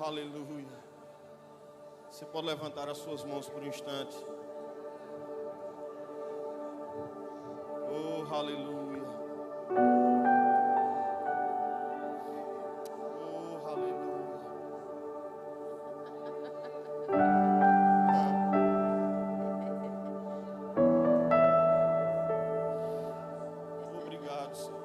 aleluia. Você pode levantar as suas mãos por um instante. Oh, aleluia. Oh, aleluia. Obrigado, Senhor.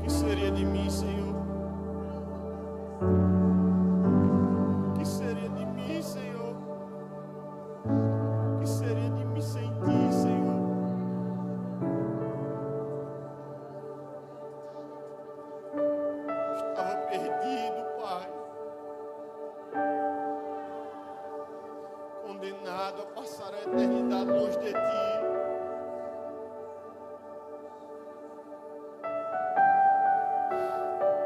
Que seria de mim, Senhor? Que seria de mim, Senhor? Que seria de mim sem ti, Senhor? Estava perdido, Pai. Condenado a passar a eternidade longe de ti.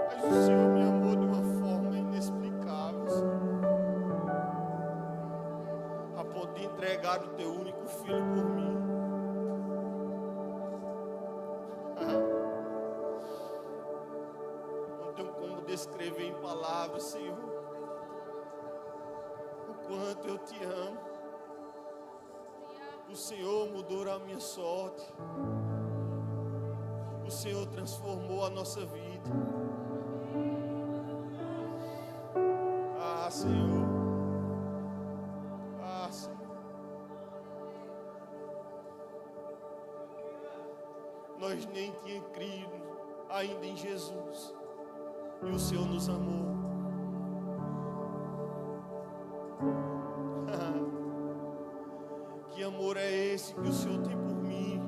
Mas o Senhor me amou de uma forma inexplicável, Senhor, a poder entregar o teu único filho por mim. Não tenho como descrever em palavras, Senhor, o quanto eu te amo. O Senhor mudou a minha sorte. O Senhor transformou a nossa vida. Ah, Senhor. Ah, Senhor. Nós nem tínhamos crido ainda em Jesus. E o Senhor nos amou. Que amor é esse que o Senhor tem por mim,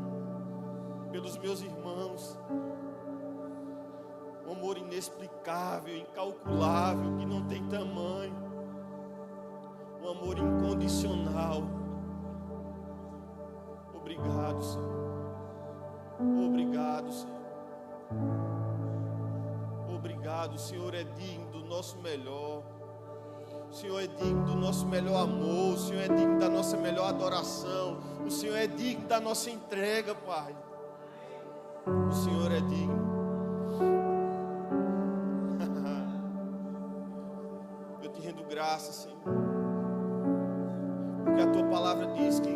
pelos meus irmãos? Um amor inexplicável, incalculável, que não tem tamanho. Um amor incondicional. Obrigado, Senhor. Obrigado, Senhor. Obrigado, o Senhor é digno do nosso melhor. O Senhor é digno do nosso melhor amor. O Senhor é digno da nossa melhor adoração. O Senhor é digno da nossa entrega, Pai. O Senhor é digno. Eu te rendo graças, Senhor, porque a tua palavra diz que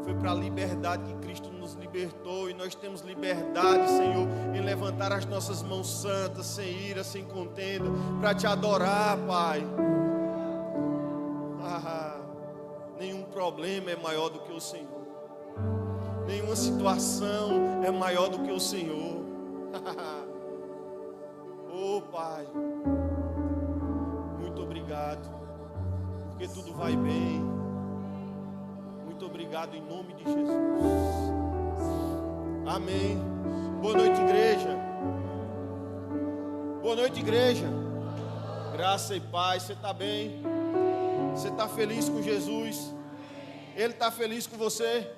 foi para a liberdade que Cristo nos libertou. E nós temos liberdade, Senhor, em levantar as nossas mãos santas, sem ira, sem contenda, para te adorar, Pai. Nenhum problema é maior do que o Senhor. Nenhuma situação é maior do que o Senhor. Oh, Pai, muito obrigado, porque tudo vai bem. Muito obrigado em nome de Jesus. Amém. Boa noite, igreja. Boa noite, igreja. Graça e paz. Você está bem? Você está feliz com Jesus? Ele está feliz com você?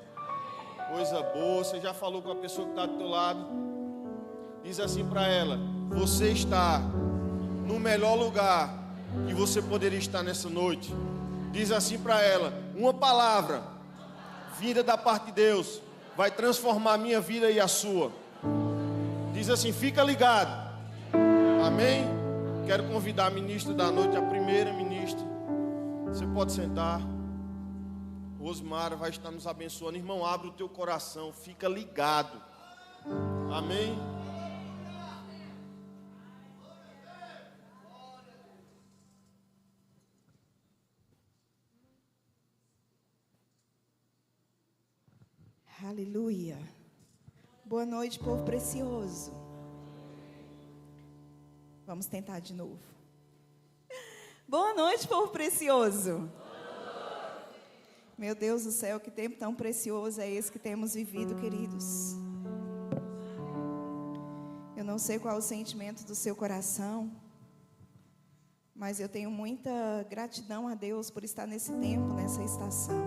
Coisa boa. Você já falou com a pessoa que está do teu lado? Diz assim para ela: você está no melhor lugar que você poderia estar nessa noite. Diz assim para ela: uma palavra vinda da parte de Deus vai transformar a minha vida e a sua. Diz assim: fica ligado. Amém? Quero convidar a ministra da noite, a primeira ministra. Você pode sentar. Rosmara vai estar nos abençoando. Irmão, abre o teu coração, fica ligado. Amém? Aleluia. Boa noite, povo precioso. Vamos tentar de novo. Boa noite, povo precioso. Meu Deus do céu, que tempo tão precioso é esse que temos vivido, queridos. Eu não sei qual é o sentimento do seu coração, mas eu tenho muita gratidão a Deus por estar nesse tempo, nessa estação.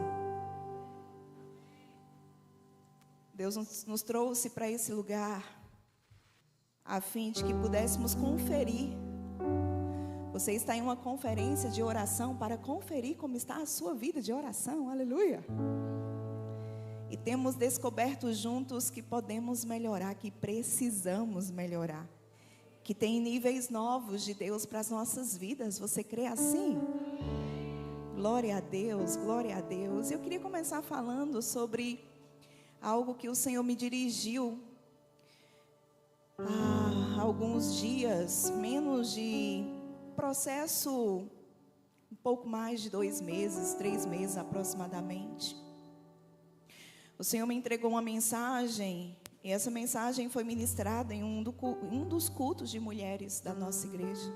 Deus nos trouxe para esse lugar a fim de que pudéssemos conferir. Você está em uma conferência de oração para conferir como está a sua vida de oração. Aleluia! E temos descoberto juntos que podemos melhorar, que precisamos melhorar. Que tem níveis novos de Deus para as nossas vidas. Você crê assim? Glória a Deus, glória a Deus. Eu queria começar falando sobre algo que o Senhor me dirigiu há alguns dias, menos de processo, um pouco mais de 2 meses, 3 meses aproximadamente. O Senhor me entregou uma mensagem, e essa mensagem foi ministrada em um dos cultos de mulheres da nossa igreja,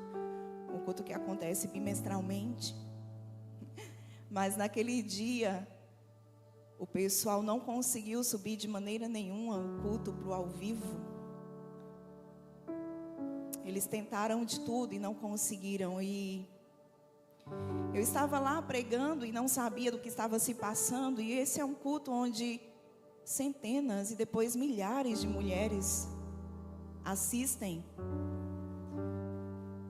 um culto que acontece bimestralmente. Mas naquele dia, o pessoal não conseguiu subir de maneira nenhuma o culto para o ao vivo. Eles tentaram de tudo e não conseguiram. E eu estava lá pregando e não sabia do que estava se passando. E esse é um culto onde centenas e depois milhares de mulheres assistem.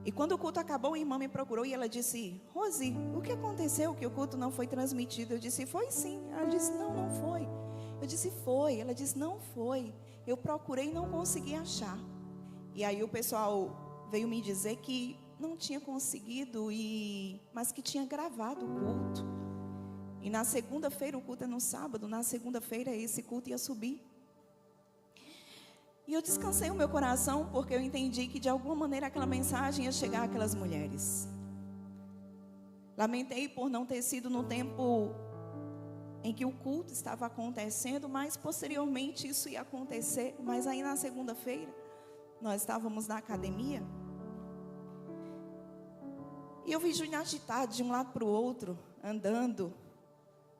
E quando o culto acabou, a irmã me procurou e ela disse: Rose, o que aconteceu que o culto não foi transmitido? Eu disse: foi sim. Ela disse: não, não foi. Eu disse: foi. Ela disse: não foi. Eu procurei e não consegui achar. E aí o pessoal veio me dizer que não tinha conseguido, mas que tinha gravado o culto. E na segunda-feira, o culto é no sábado, na segunda-feira esse culto ia subir. E eu descansei o meu coração, porque eu entendi que de alguma maneira aquela mensagem ia chegar àquelas mulheres. Lamentei por não ter sido no tempo em que o culto estava acontecendo, mas posteriormente isso ia acontecer. Mas aí na segunda-feira, nós estávamos na academia, e eu vi Júnior agitado de um lado para o outro, andando,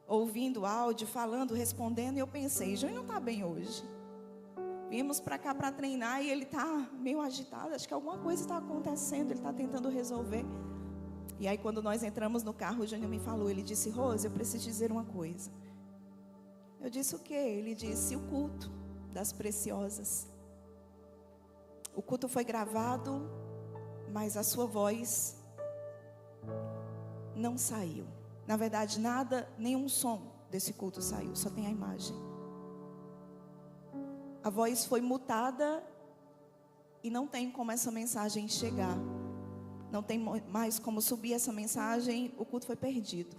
ouvindo áudio, falando, respondendo, e eu pensei: Júnior não está bem hoje. Viemos para cá para treinar e ele está meio agitado, acho que alguma coisa está acontecendo, ele está tentando resolver. E aí quando nós entramos no carro, o Júnior me falou, ele disse: Rose, eu preciso dizer uma coisa. Eu disse: o quê? Ele disse: o culto das preciosas. O culto foi gravado, mas a sua voz não saiu. Na verdade, nenhum som desse culto saiu, só tem a imagem. A voz foi mutada e não tem como essa mensagem chegar. Não tem mais como subir essa mensagem, o culto foi perdido.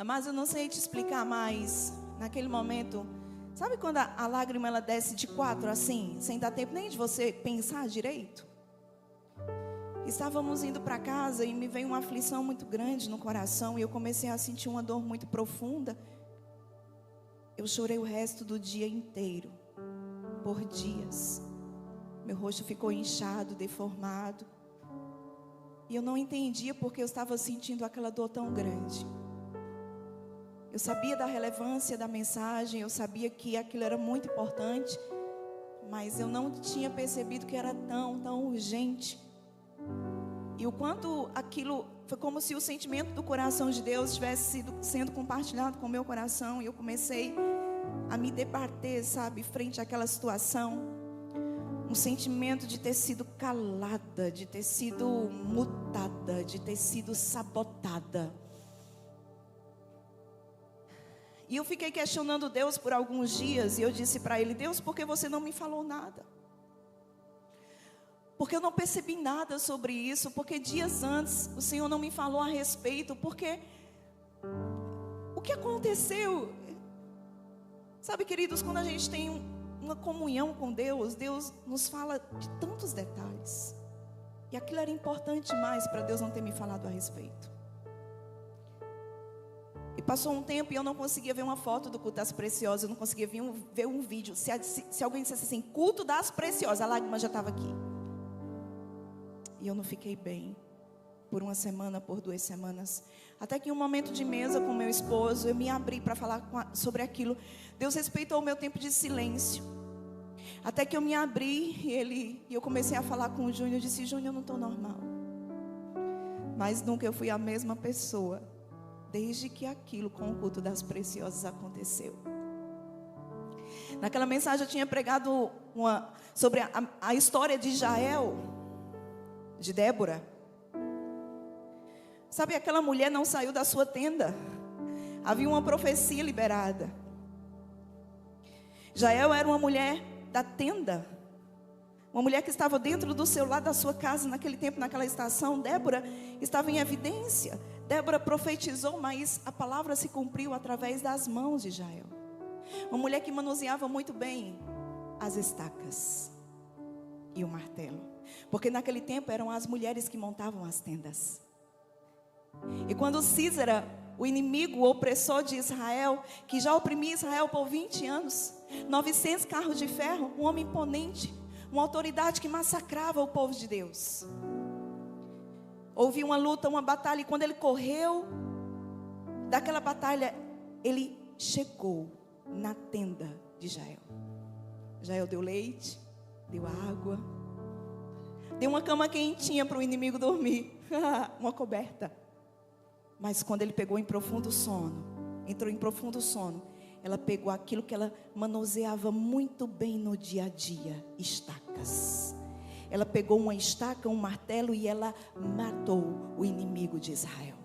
Mas eu não sei te explicar mais, naquele momento, sabe quando a lágrima ela desce de 4 assim, sem dar tempo nem de você pensar direito? Estávamos indo para casa e me veio uma aflição muito grande no coração e eu comecei a sentir uma dor muito profunda. Eu chorei o resto do dia inteiro, por dias. Meu rosto ficou inchado, deformado. E eu não entendia porque eu estava sentindo aquela dor tão grande. Eu sabia da relevância da mensagem, eu sabia que aquilo era muito importante, mas eu não tinha percebido que era tão urgente. E o quanto aquilo foi como se o sentimento do coração de Deus estivesse sendo compartilhado com o meu coração. E eu comecei a me debater, sabe, frente àquela situação. Um sentimento de ter sido calada, de ter sido mutada, de ter sido sabotada. E eu fiquei questionando Deus por alguns dias. E eu disse para Ele: Deus, por que você não me falou nada? Porque eu não percebi nada sobre isso. Porque dias antes o Senhor não me falou a respeito. Porque o que aconteceu? Sabe, queridos, quando a gente tem uma comunhão com Deus, Deus nos fala de tantos detalhes. E aquilo era importante demais para Deus não ter me falado a respeito. E passou um tempo e eu não conseguia ver uma foto do culto das preciosas. Eu não conseguia ver um vídeo. Se alguém dissesse assim, culto das preciosas, a lágrima já estava aqui. E eu não fiquei bem. Por uma semana, por 2 semanas. Até que em um momento de mesa com meu esposo, eu me abri para falar sobre aquilo. Deus respeitou o meu tempo de silêncio. Até que eu me abri e eu comecei a falar com o Júnior. Eu disse: Júnior, eu não estou normal. Mas nunca eu fui a mesma pessoa desde que aquilo com o culto das preciosas aconteceu. Naquela mensagem eu tinha pregado sobre a história de Jael, de Débora. Sabe, aquela mulher não saiu da sua tenda. Havia uma profecia liberada. Jael era uma mulher da tenda. Uma mulher que estava dentro do seu lar, da sua casa, naquele tempo, naquela estação. Débora estava em evidência. Débora profetizou, mas a palavra se cumpriu através das mãos de Jael. Uma mulher que manuseava muito bem as estacas e o martelo. Porque naquele tempo eram as mulheres que montavam as tendas. E quando Císera, o inimigo, o opressor de Israel, que já oprimia Israel por 20 anos, 900 carros de ferro, um homem imponente, uma autoridade que massacrava o povo de Deus. Houve uma luta, uma batalha, e quando ele correu daquela batalha, ele chegou na tenda de Jael. Jael deu leite, deu água, deu uma cama quentinha para o inimigo dormir, uma coberta. Mas quando ele pegou em profundo sono, entrou em profundo sono, ela pegou aquilo que ela manuseava muito bem no dia a dia, estacas. Ela pegou uma estaca, um martelo, e ela matou o inimigo de Israel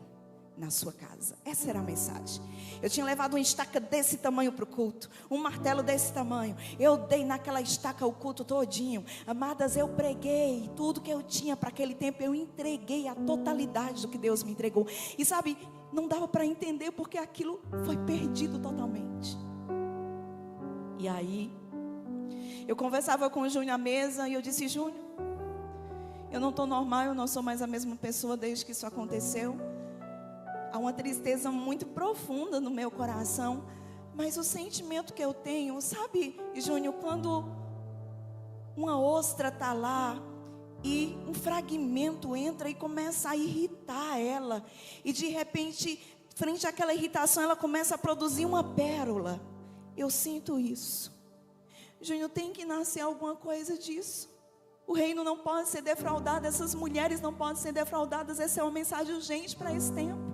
na sua casa. Essa era a mensagem. Eu tinha levado uma estaca desse tamanho para o culto, um martelo desse tamanho. Eu dei naquela estaca o culto todinho. Amadas, eu preguei tudo que eu tinha para aquele tempo. Eu entreguei a totalidade do que Deus me entregou. E sabe, não dava para entender porque aquilo foi perdido totalmente. E aí, eu conversava com o Júnior à mesa e eu disse: Júnior, eu não estou normal, eu não sou mais a mesma pessoa desde que isso aconteceu. Há uma tristeza muito profunda no meu coração, mas o sentimento que eu tenho, sabe, Júnior, quando uma ostra está lá e um fragmento entra e começa a irritar ela, e de repente, frente àquela irritação, ela começa a produzir uma pérola. Eu sinto isso. Júnior, tem que nascer alguma coisa disso. O reino não pode ser defraudado, essas mulheres não podem ser defraudadas. Essa é uma mensagem urgente para esse tempo.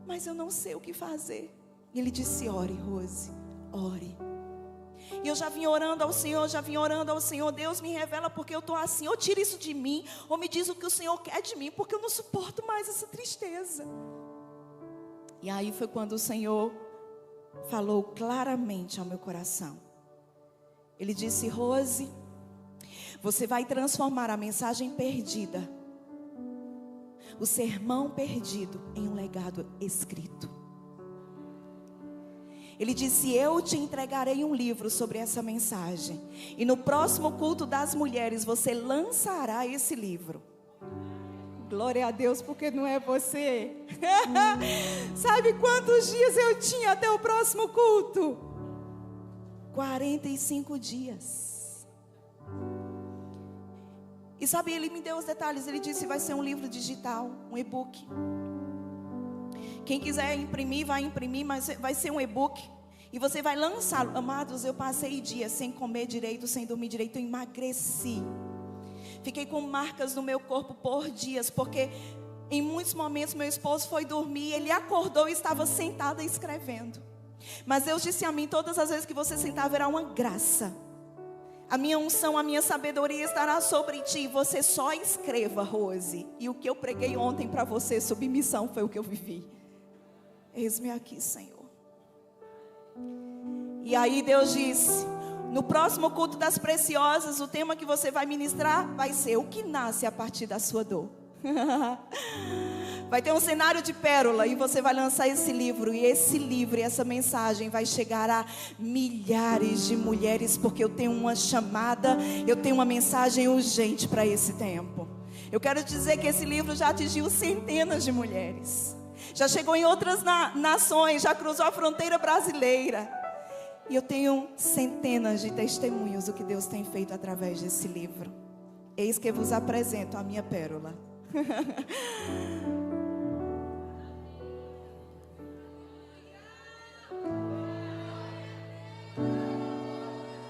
Mas eu não sei o que fazer. E ele disse: ore, Rose, ore. E eu já vim orando ao Senhor, Deus me revela porque eu estou assim, ou tira isso de mim, ou me diz o que o Senhor quer de mim, porque eu não suporto mais essa tristeza. E aí foi quando o Senhor falou claramente ao meu coração. Ele disse: Rose, você vai transformar a mensagem perdida, o sermão perdido, em um legado escrito. Ele disse: eu te entregarei um livro sobre essa mensagem, e no próximo culto das mulheres você lançará esse livro. Glória a Deus, porque não é você. Sabe quantos dias eu tinha até o próximo culto? 45 dias. E sabe, ele me deu os detalhes. Ele disse: vai ser um livro digital, um e-book. Quem quiser imprimir, vai imprimir, mas vai ser um e-book. E você vai lançá-lo. Amados, eu passei dias sem comer direito, sem dormir direito. Eu emagreci. Fiquei com marcas no meu corpo por dias, porque em muitos momentos meu esposo foi dormir, ele acordou e estava sentado escrevendo. Mas Deus disse a mim: todas as vezes que você sentar, haverá uma graça. A minha unção, a minha sabedoria estará sobre ti. Você só escreva, Rose. E o que eu preguei ontem para você, submissão, foi o que eu vivi. Eis-me aqui, Senhor. E aí Deus disse: no próximo culto das preciosas, o tema que você vai ministrar vai ser o que nasce a partir da sua dor. Vai ter um cenário de pérola, e você vai lançar esse livro. E esse livro e essa mensagem vai chegar a milhares de mulheres, porque eu tenho uma chamada, eu tenho uma mensagem urgente para esse tempo. Eu quero dizer que esse livro já atingiu centenas de mulheres, já chegou em outras nações, já cruzou a fronteira brasileira. E eu tenho centenas de testemunhos do que Deus tem feito através desse livro. Eis que vos apresento a minha pérola.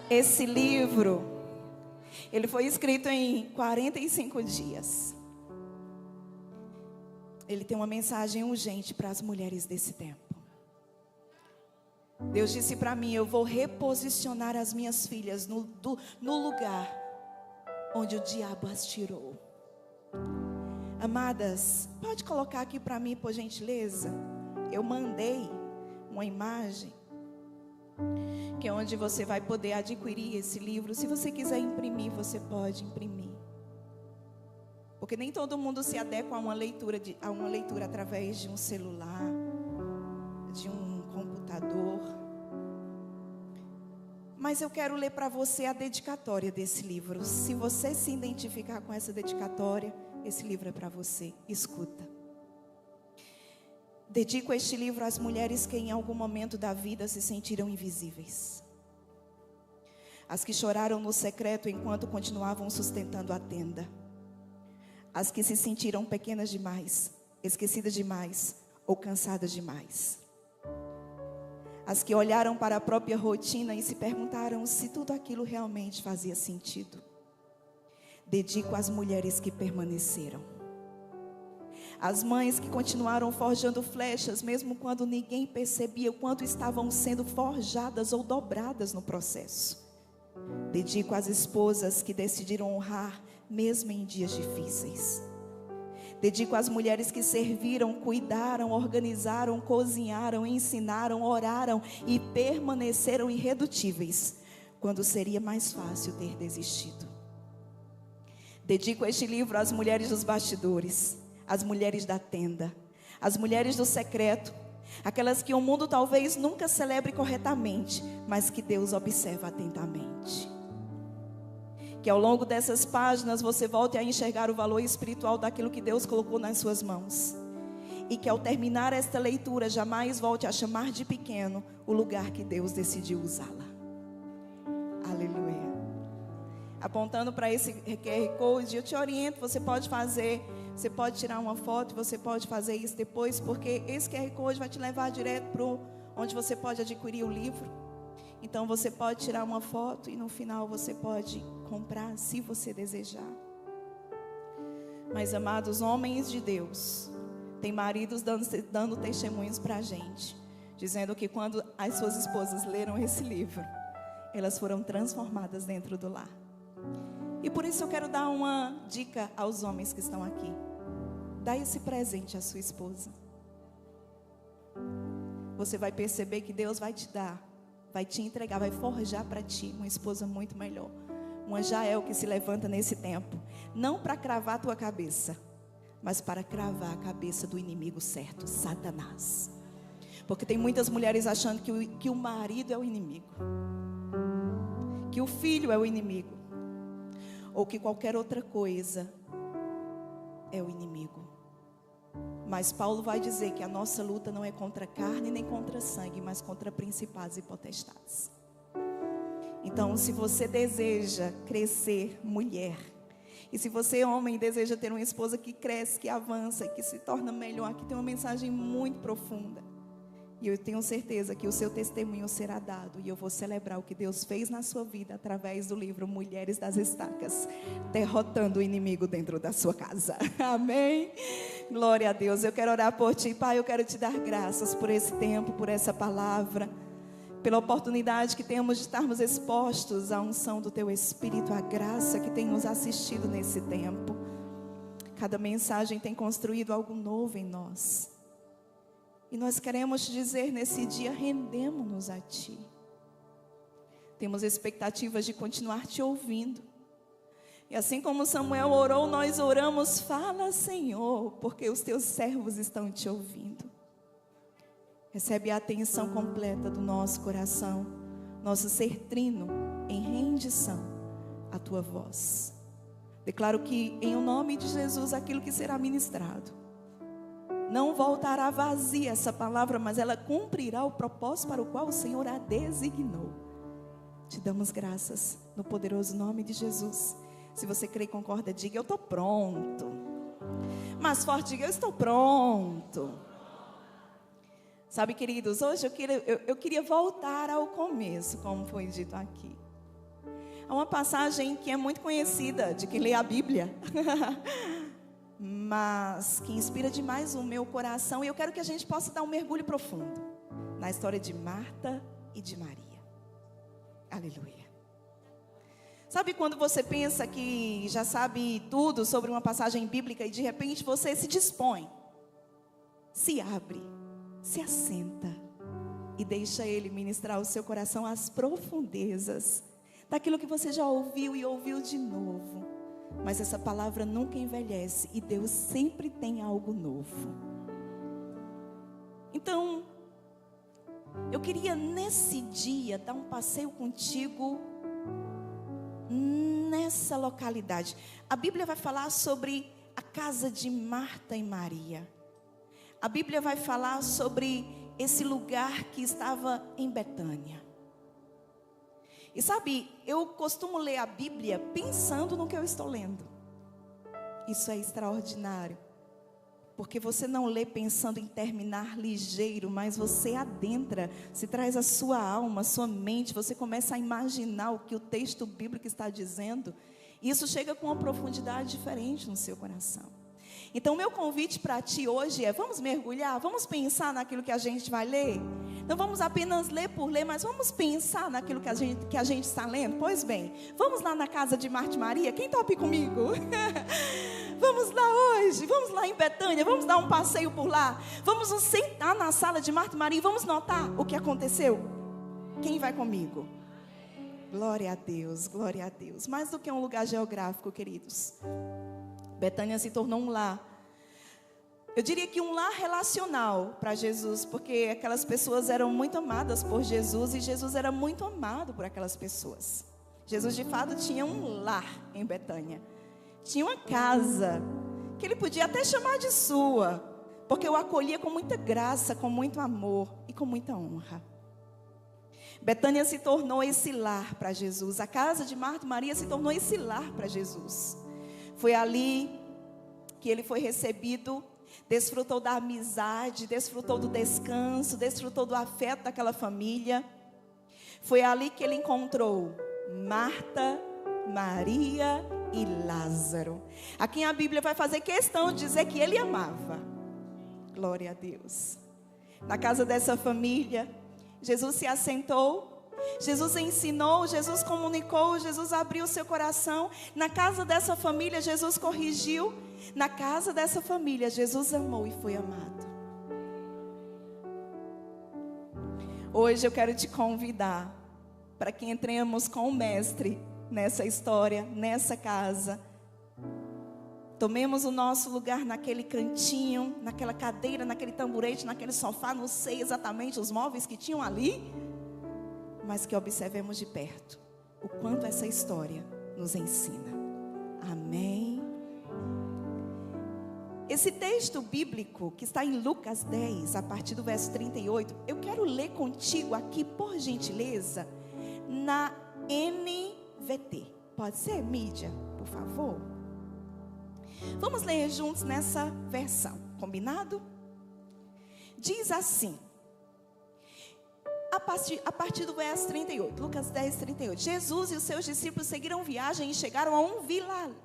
Esse livro, ele foi escrito em 45 dias. Ele tem uma mensagem urgente para as mulheres desse tempo. Deus disse para mim: eu vou reposicionar as minhas filhas no lugar onde o diabo as tirou. Amadas, pode colocar aqui para mim, por gentileza? Eu mandei uma imagem, que é onde você vai poder adquirir esse livro. Se você quiser imprimir, você pode imprimir. Porque nem todo mundo se adequa a uma leitura através de um celular, de um computador. Mas eu quero ler para você a dedicatória desse livro. Se você se identificar com essa dedicatória, esse livro é para você. Escuta. Dedico este livro às mulheres que em algum momento da vida se sentiram invisíveis. As que choraram no secreto enquanto continuavam sustentando a tenda. As que se sentiram pequenas demais, esquecidas demais ou cansadas demais. As que olharam para a própria rotina e se perguntaram se tudo aquilo realmente fazia sentido. Dedico às mulheres que permaneceram. As mães que continuaram forjando flechas, mesmo quando ninguém percebia o quanto estavam sendo forjadas ou dobradas no processo. Dedico às esposas que decidiram honrar, mesmo em dias difíceis. Dedico às mulheres que serviram, cuidaram, organizaram, cozinharam, ensinaram, oraram e permaneceram irredutíveis, quando seria mais fácil ter desistido. Dedico este livro às mulheres dos bastidores, às mulheres da tenda, às mulheres do secreto, aquelas que o mundo talvez nunca celebre corretamente, mas que Deus observa atentamente. Que ao longo dessas páginas você volte a enxergar o valor espiritual daquilo que Deus colocou nas suas mãos. E que ao terminar esta leitura jamais volte a chamar de pequeno o lugar que Deus decidiu usá-la. Aleluia. Apontando para esse QR Code, eu te oriento, você pode tirar uma foto, você pode fazer isso depois, porque esse QR Code vai te levar direto para onde você pode adquirir o livro. Então você pode tirar uma foto e no final você pode comprar, se você desejar. Mas amados, homens de Deus, tem maridos dando testemunhos para a gente, dizendo que quando as suas esposas leram esse livro, elas foram transformadas dentro do lar. E por isso eu quero dar uma dica aos homens que estão aqui. Dá esse presente à sua esposa. Você vai perceber que Deus vai te dar, vai te entregar, vai forjar para ti uma esposa muito melhor. Uma Jael que se levanta nesse tempo, não para cravar a tua cabeça, mas para cravar a cabeça do inimigo certo, Satanás. Porque tem muitas mulheres achando que o marido é o inimigo, que o filho é o inimigo, ou que qualquer outra coisa é o inimigo. Mas Paulo vai dizer que a nossa luta não é contra carne nem contra sangue, mas contra principados e potestades. Então, se você deseja crescer mulher, e se você homem deseja ter uma esposa que cresce, que avança, que se torna melhor, aqui tem uma mensagem muito profunda. E eu tenho certeza que o seu testemunho será dado. E eu vou celebrar o que Deus fez na sua vida através do livro Mulheres das Estacas, derrotando o inimigo dentro da sua casa. Amém? Glória a Deus. Eu quero orar por ti, Pai. Eu quero te dar graças por esse tempo, por essa palavra, pela oportunidade que temos de estarmos expostos à unção do Teu Espírito, à graça que tem nos assistido nesse tempo. Cada mensagem tem construído algo novo em nós. E nós queremos te dizer nesse dia, rendemos-nos a Ti. Temos expectativas de continuar te ouvindo. E assim como Samuel orou, nós oramos, fala, Senhor, porque os Teus servos estão te ouvindo. Recebe a atenção completa do nosso coração, nosso ser trino em rendição à Tua voz. Declaro que em o nome de Jesus aquilo que será ministrado não voltará vazia essa palavra, mas ela cumprirá o propósito para o qual o Senhor a designou. Te damos graças no poderoso nome de Jesus. Se você crê e concorda, diga, eu estou pronto. Mais forte, diga, eu estou pronto. Sabe, queridos, hoje eu queria voltar ao começo, como foi dito aqui. Há uma passagem que é muito conhecida de quem lê a Bíblia. Mas que inspira demais o meu coração. E eu quero que a gente possa dar um mergulho profundo na história de Marta e de Maria. Aleluia. Sabe quando você pensa que já sabe tudo sobre uma passagem bíblica e de repente você se dispõe, se abre, se assenta e deixa Ele ministrar o seu coração às profundezas daquilo que você já ouviu e ouviu de novo. Mas essa palavra nunca envelhece e Deus sempre tem algo novo. Então, eu queria nesse dia dar um passeio contigo nessa localidade. A Bíblia vai falar sobre a casa de Marta e Maria. A Bíblia vai falar sobre esse lugar que estava em Betânia. E sabe, eu costumo ler a Bíblia pensando no que eu estou lendo. Isso é extraordinário. Porque você não lê pensando em terminar ligeiro, mas você adentra, se traz a sua alma, a sua mente, você começa a imaginar o que o texto bíblico está dizendo. E isso chega com uma profundidade diferente no seu coração. Então, o meu convite para ti hoje é: vamos mergulhar, vamos pensar naquilo que a gente vai ler. Não vamos apenas ler por ler, mas vamos pensar naquilo que a gente está lendo. Pois bem, vamos lá na casa de Marta e Maria. Quem topa comigo? Vamos lá hoje, vamos lá em Betânia, vamos dar um passeio por lá. Vamos nos sentar na sala de Marta e Maria e vamos notar o que aconteceu. Quem vai comigo? Glória a Deus, glória a Deus. Mais do que um lugar geográfico, queridos, Betânia se tornou um lar. Eu diria que um lar relacional para Jesus, porque aquelas pessoas eram muito amadas por Jesus e Jesus era muito amado por aquelas pessoas. Jesus de fato tinha um lar em Betânia. Tinha uma casa que ele podia até chamar de sua, porque o acolhia com muita graça, com muito amor e com muita honra. Betânia se tornou esse lar para Jesus. A casa de Marta e Maria se tornou esse lar para Jesus. Foi ali que ele foi recebido, desfrutou da amizade, desfrutou do descanso, desfrutou do afeto daquela família. Foi ali que ele encontrou Marta, Maria e Lázaro, a quem a Bíblia vai fazer questão de dizer que ele amava. Glória a Deus. Na casa dessa família, Jesus se assentou, Jesus ensinou, Jesus comunicou, Jesus abriu seu coração. Na casa dessa família, Jesus corrigiu. Na casa dessa família, Jesus amou e foi amado. Hoje eu quero te convidar para que entremos com o Mestre nessa história, nessa casa. Tomemos o nosso lugar naquele cantinho, naquela cadeira, naquele tamborete, naquele sofá. Não sei exatamente os móveis que tinham ali, mas que observemos de perto o quanto essa história nos ensina. Amém? Esse texto bíblico que está em Lucas 10, a partir do verso 38, eu quero ler contigo aqui, por gentileza, na NVT. Pode ser, mídia, por favor? Vamos ler juntos nessa versão, combinado? Diz assim, a partir do verso 38, Lucas 10, 38. Jesus e os seus discípulos seguiram viagem e chegaram a um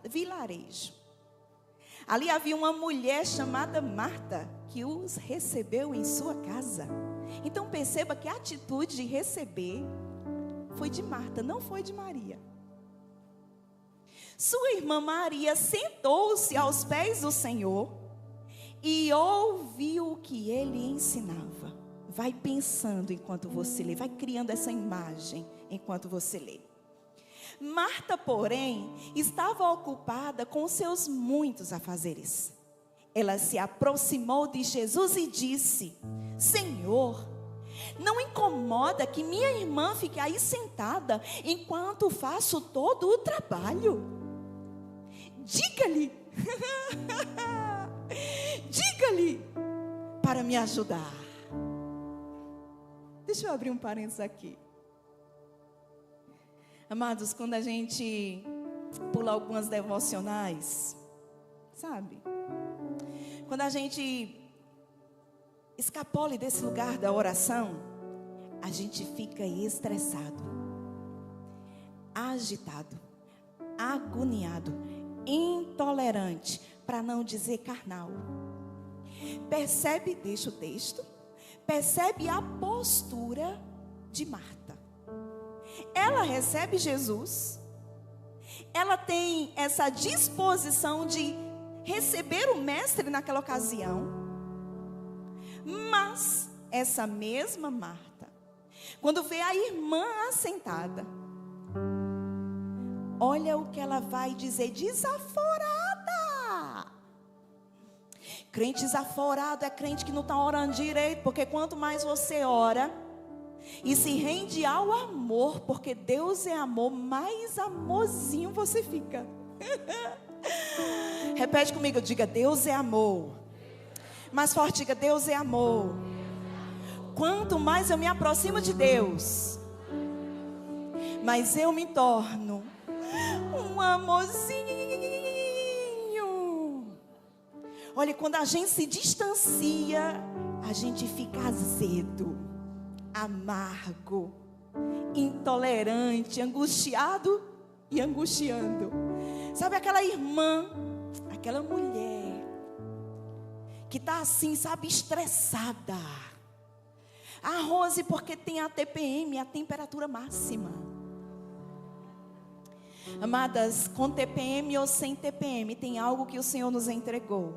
vilarejo. Ali havia uma mulher chamada Marta, que os recebeu em sua casa. Então perceba que a atitude de receber foi de Marta, não foi de Maria. Sua irmã Maria sentou-se aos pés do Senhor e ouviu o que ele ensinava. Vai pensando enquanto você lê, vai criando essa imagem enquanto você lê. Marta, porém, estava ocupada com seus muitos afazeres. Ela se aproximou de Jesus e disse: Senhor, não incomoda que minha irmã fique aí sentada enquanto faço todo o trabalho? Diga-lhe, diga-lhe para me ajudar. Deixa eu abrir um parênteses aqui. Amados, quando a gente pula algumas devocionais, sabe? Quando a gente escapole desse lugar da oração, a gente fica estressado, agitado, agoniado, intolerante, para não dizer carnal. Percebe, deixa o texto, percebe a postura de Marta. Ela recebe Jesus, ela tem essa disposição de receber o mestre naquela ocasião, mas essa mesma Marta, quando vê a irmã assentada, olha o que ela vai dizer, desaforada. Crente desaforado é crente que não está orando direito, porque quanto mais você ora e se rende ao amor, porque Deus é amor, mais amorzinho você fica. Repete comigo, diga, Deus é amor. Mais forte, diga, Deus é amor. Quanto mais eu me aproximo de Deus, mais eu me torno um amorzinho. Olha, quando a gente se distancia, a gente fica azedo, amargo, intolerante, angustiado e angustiando. Sabe aquela irmã, aquela mulher que está assim, sabe, estressada. A Rose, porque tem a TPM, a temperatura máxima. Amadas, com TPM ou sem TPM, tem algo que o Senhor nos entregou,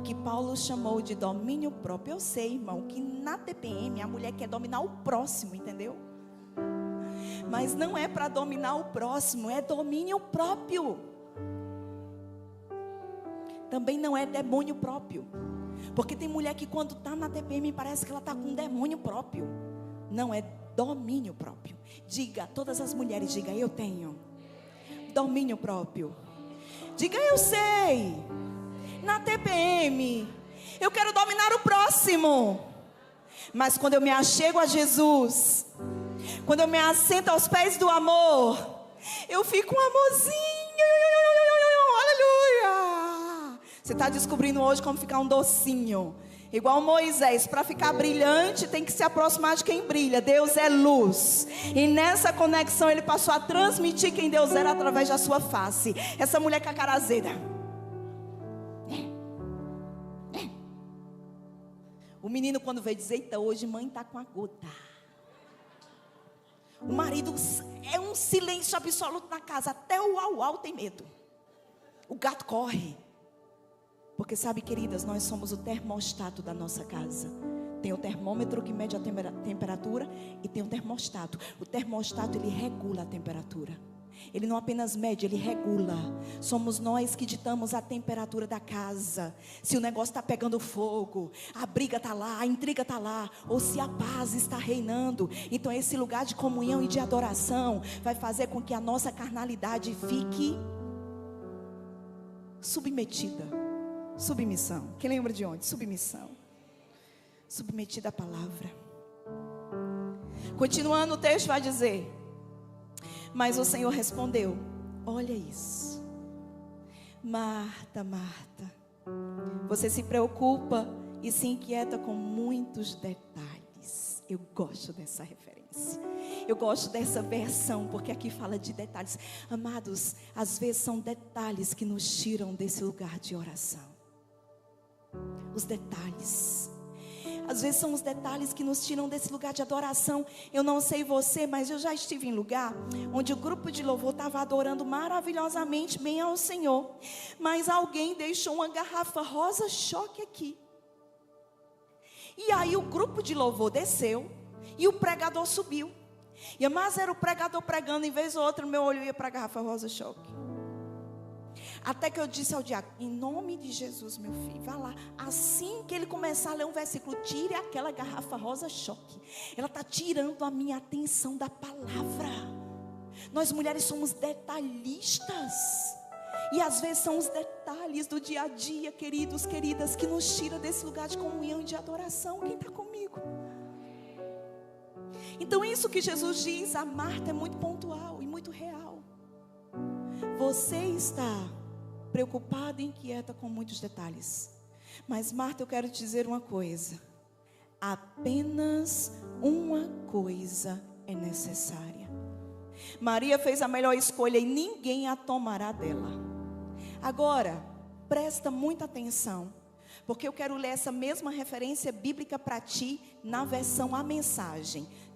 que Paulo chamou de domínio próprio. Eu sei, irmão, que na TPM a mulher quer dominar o próximo, entendeu? Mas não é para dominar o próximo, é domínio próprio. Também não é demônio próprio, porque tem mulher que quando está na TPM parece que ela está com um demônio próprio. Não, é domínio próprio. Diga, todas as mulheres, diga, eu tenho domínio próprio. Diga, eu sei. Na TPM eu quero dominar o próximo, mas quando eu me achego a Jesus, quando eu me assento aos pés do amor, eu fico um amorzinho. Aleluia. Você está descobrindo hoje como ficar um docinho, igual Moisés. Para ficar brilhante tem que se aproximar de quem brilha. Deus é luz, e nessa conexão ele passou a transmitir quem Deus era através da sua face. Essa mulher com a cara azeda, o menino quando veio dizer, eita, hoje mãe está com a gota. O marido é um silêncio absoluto na casa, até o uau tem medo. O gato corre. Porque sabe, queridas, nós somos o termostato da nossa casa. Tem o termômetro que mede a temperatura e tem o termostato. O termostato, ele regula a temperatura. Ele não apenas mede, ele regula. Somos nós que ditamos a temperatura da casa. Se o negócio está pegando fogo, a briga está lá, a intriga está lá, ou se a paz está reinando. Então esse lugar de comunhão e de adoração vai fazer com que a nossa carnalidade fique submetida. Submissão. Quem lembra de onde? Submissão. Submetida à palavra. Continuando, o texto vai dizer, mas o Senhor respondeu, olha isso, Marta, Marta, você se preocupa e se inquieta com muitos detalhes. Eu gosto dessa referência, eu gosto dessa versão, porque aqui fala de detalhes. Amados, às vezes são detalhes que nos tiram desse lugar de oração. Os detalhes, às vezes são os detalhes que nos tiram desse lugar de adoração. Eu não sei você, mas eu já estive em lugar onde o grupo de louvor estava adorando maravilhosamente bem ao Senhor, mas alguém deixou uma garrafa rosa choque aqui. E aí o grupo de louvor desceu e o pregador subiu. E mas era o pregador pregando, em vez ou outra meu olho ia para a garrafa rosa choque. Até que eu disse ao diácono, em nome de Jesus, meu filho, vá lá. Assim que ele começar a ler um versículo, tire aquela garrafa rosa choque. Ela está tirando a minha atenção da palavra. Nós mulheres somos detalhistas. E às vezes são os detalhes do dia a dia, queridos, queridas, que nos tira desse lugar de comunhão e de adoração. Quem está comigo? Então isso que Jesus diz a Marta é muito pontual e muito real. Você está preocupada e inquieta com muitos detalhes. Mas Marta, eu quero te dizer uma coisa. Apenas uma coisa é necessária. Maria fez a melhor escolha e ninguém a tomará dela. Agora, presta muita atenção, porque eu quero ler essa mesma referência bíblica para ti na versão A Mensagem.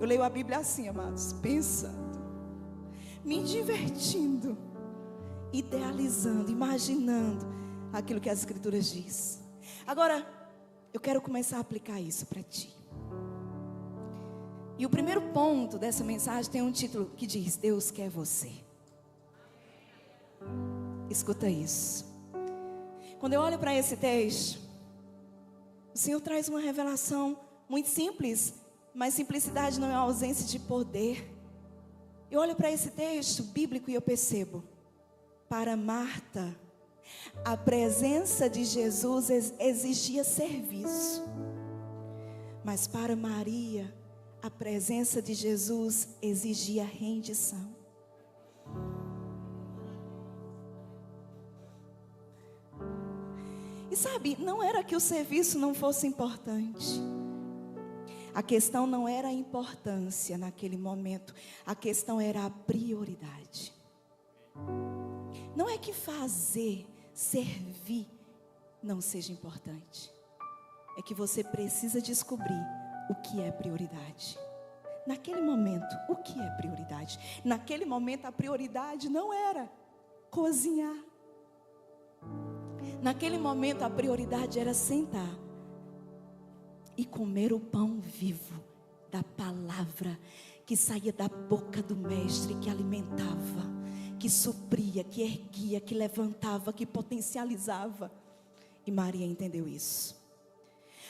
Eu leio a Bíblia assim, amados, pensando, me divertindo, idealizando, imaginando aquilo que as Escrituras diz. Agora, eu quero começar a aplicar isso para ti. E o primeiro ponto dessa mensagem tem um título que diz: Deus quer você. Escuta isso. Quando eu olho para esse texto, o Senhor traz uma revelação muito simples, mas simplicidade não é ausência de poder. Eu olho para esse texto bíblico e eu percebo, para Marta, a presença de Jesus exigia serviço, mas para Maria, a presença de Jesus exigia rendição. E sabe, não era que o serviço não fosse importante. A questão não era a importância naquele momento. A questão era a prioridade. Não é que fazer, servir, não seja importante. É que você precisa descobrir o que é prioridade. Naquele momento, o que é prioridade? Naquele momento, a prioridade não era cozinhar. Naquele momento, a prioridade era sentar e comer o pão vivo da palavra que saía da boca do mestre, que alimentava, que supria, que erguia, que levantava, que potencializava. E Maria entendeu isso.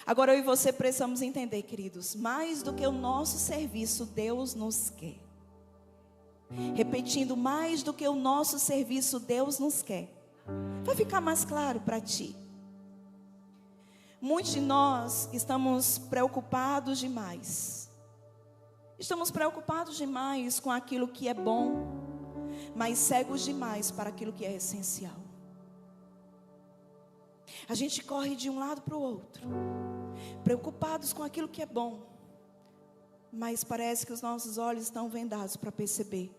Agora eu e você precisamos entender, queridos, mais do que o nosso serviço, Deus nos quer. Repetindo, mais do que o nosso serviço, Deus nos quer. Vai ficar mais claro para ti. Muitos de nós estamos preocupados demais. Estamos preocupados demais com aquilo que é bom, mas cegos demais para aquilo que é essencial. A gente corre de um lado para o outro, preocupados com aquilo que é bom, mas parece que os nossos olhos estão vendados para perceber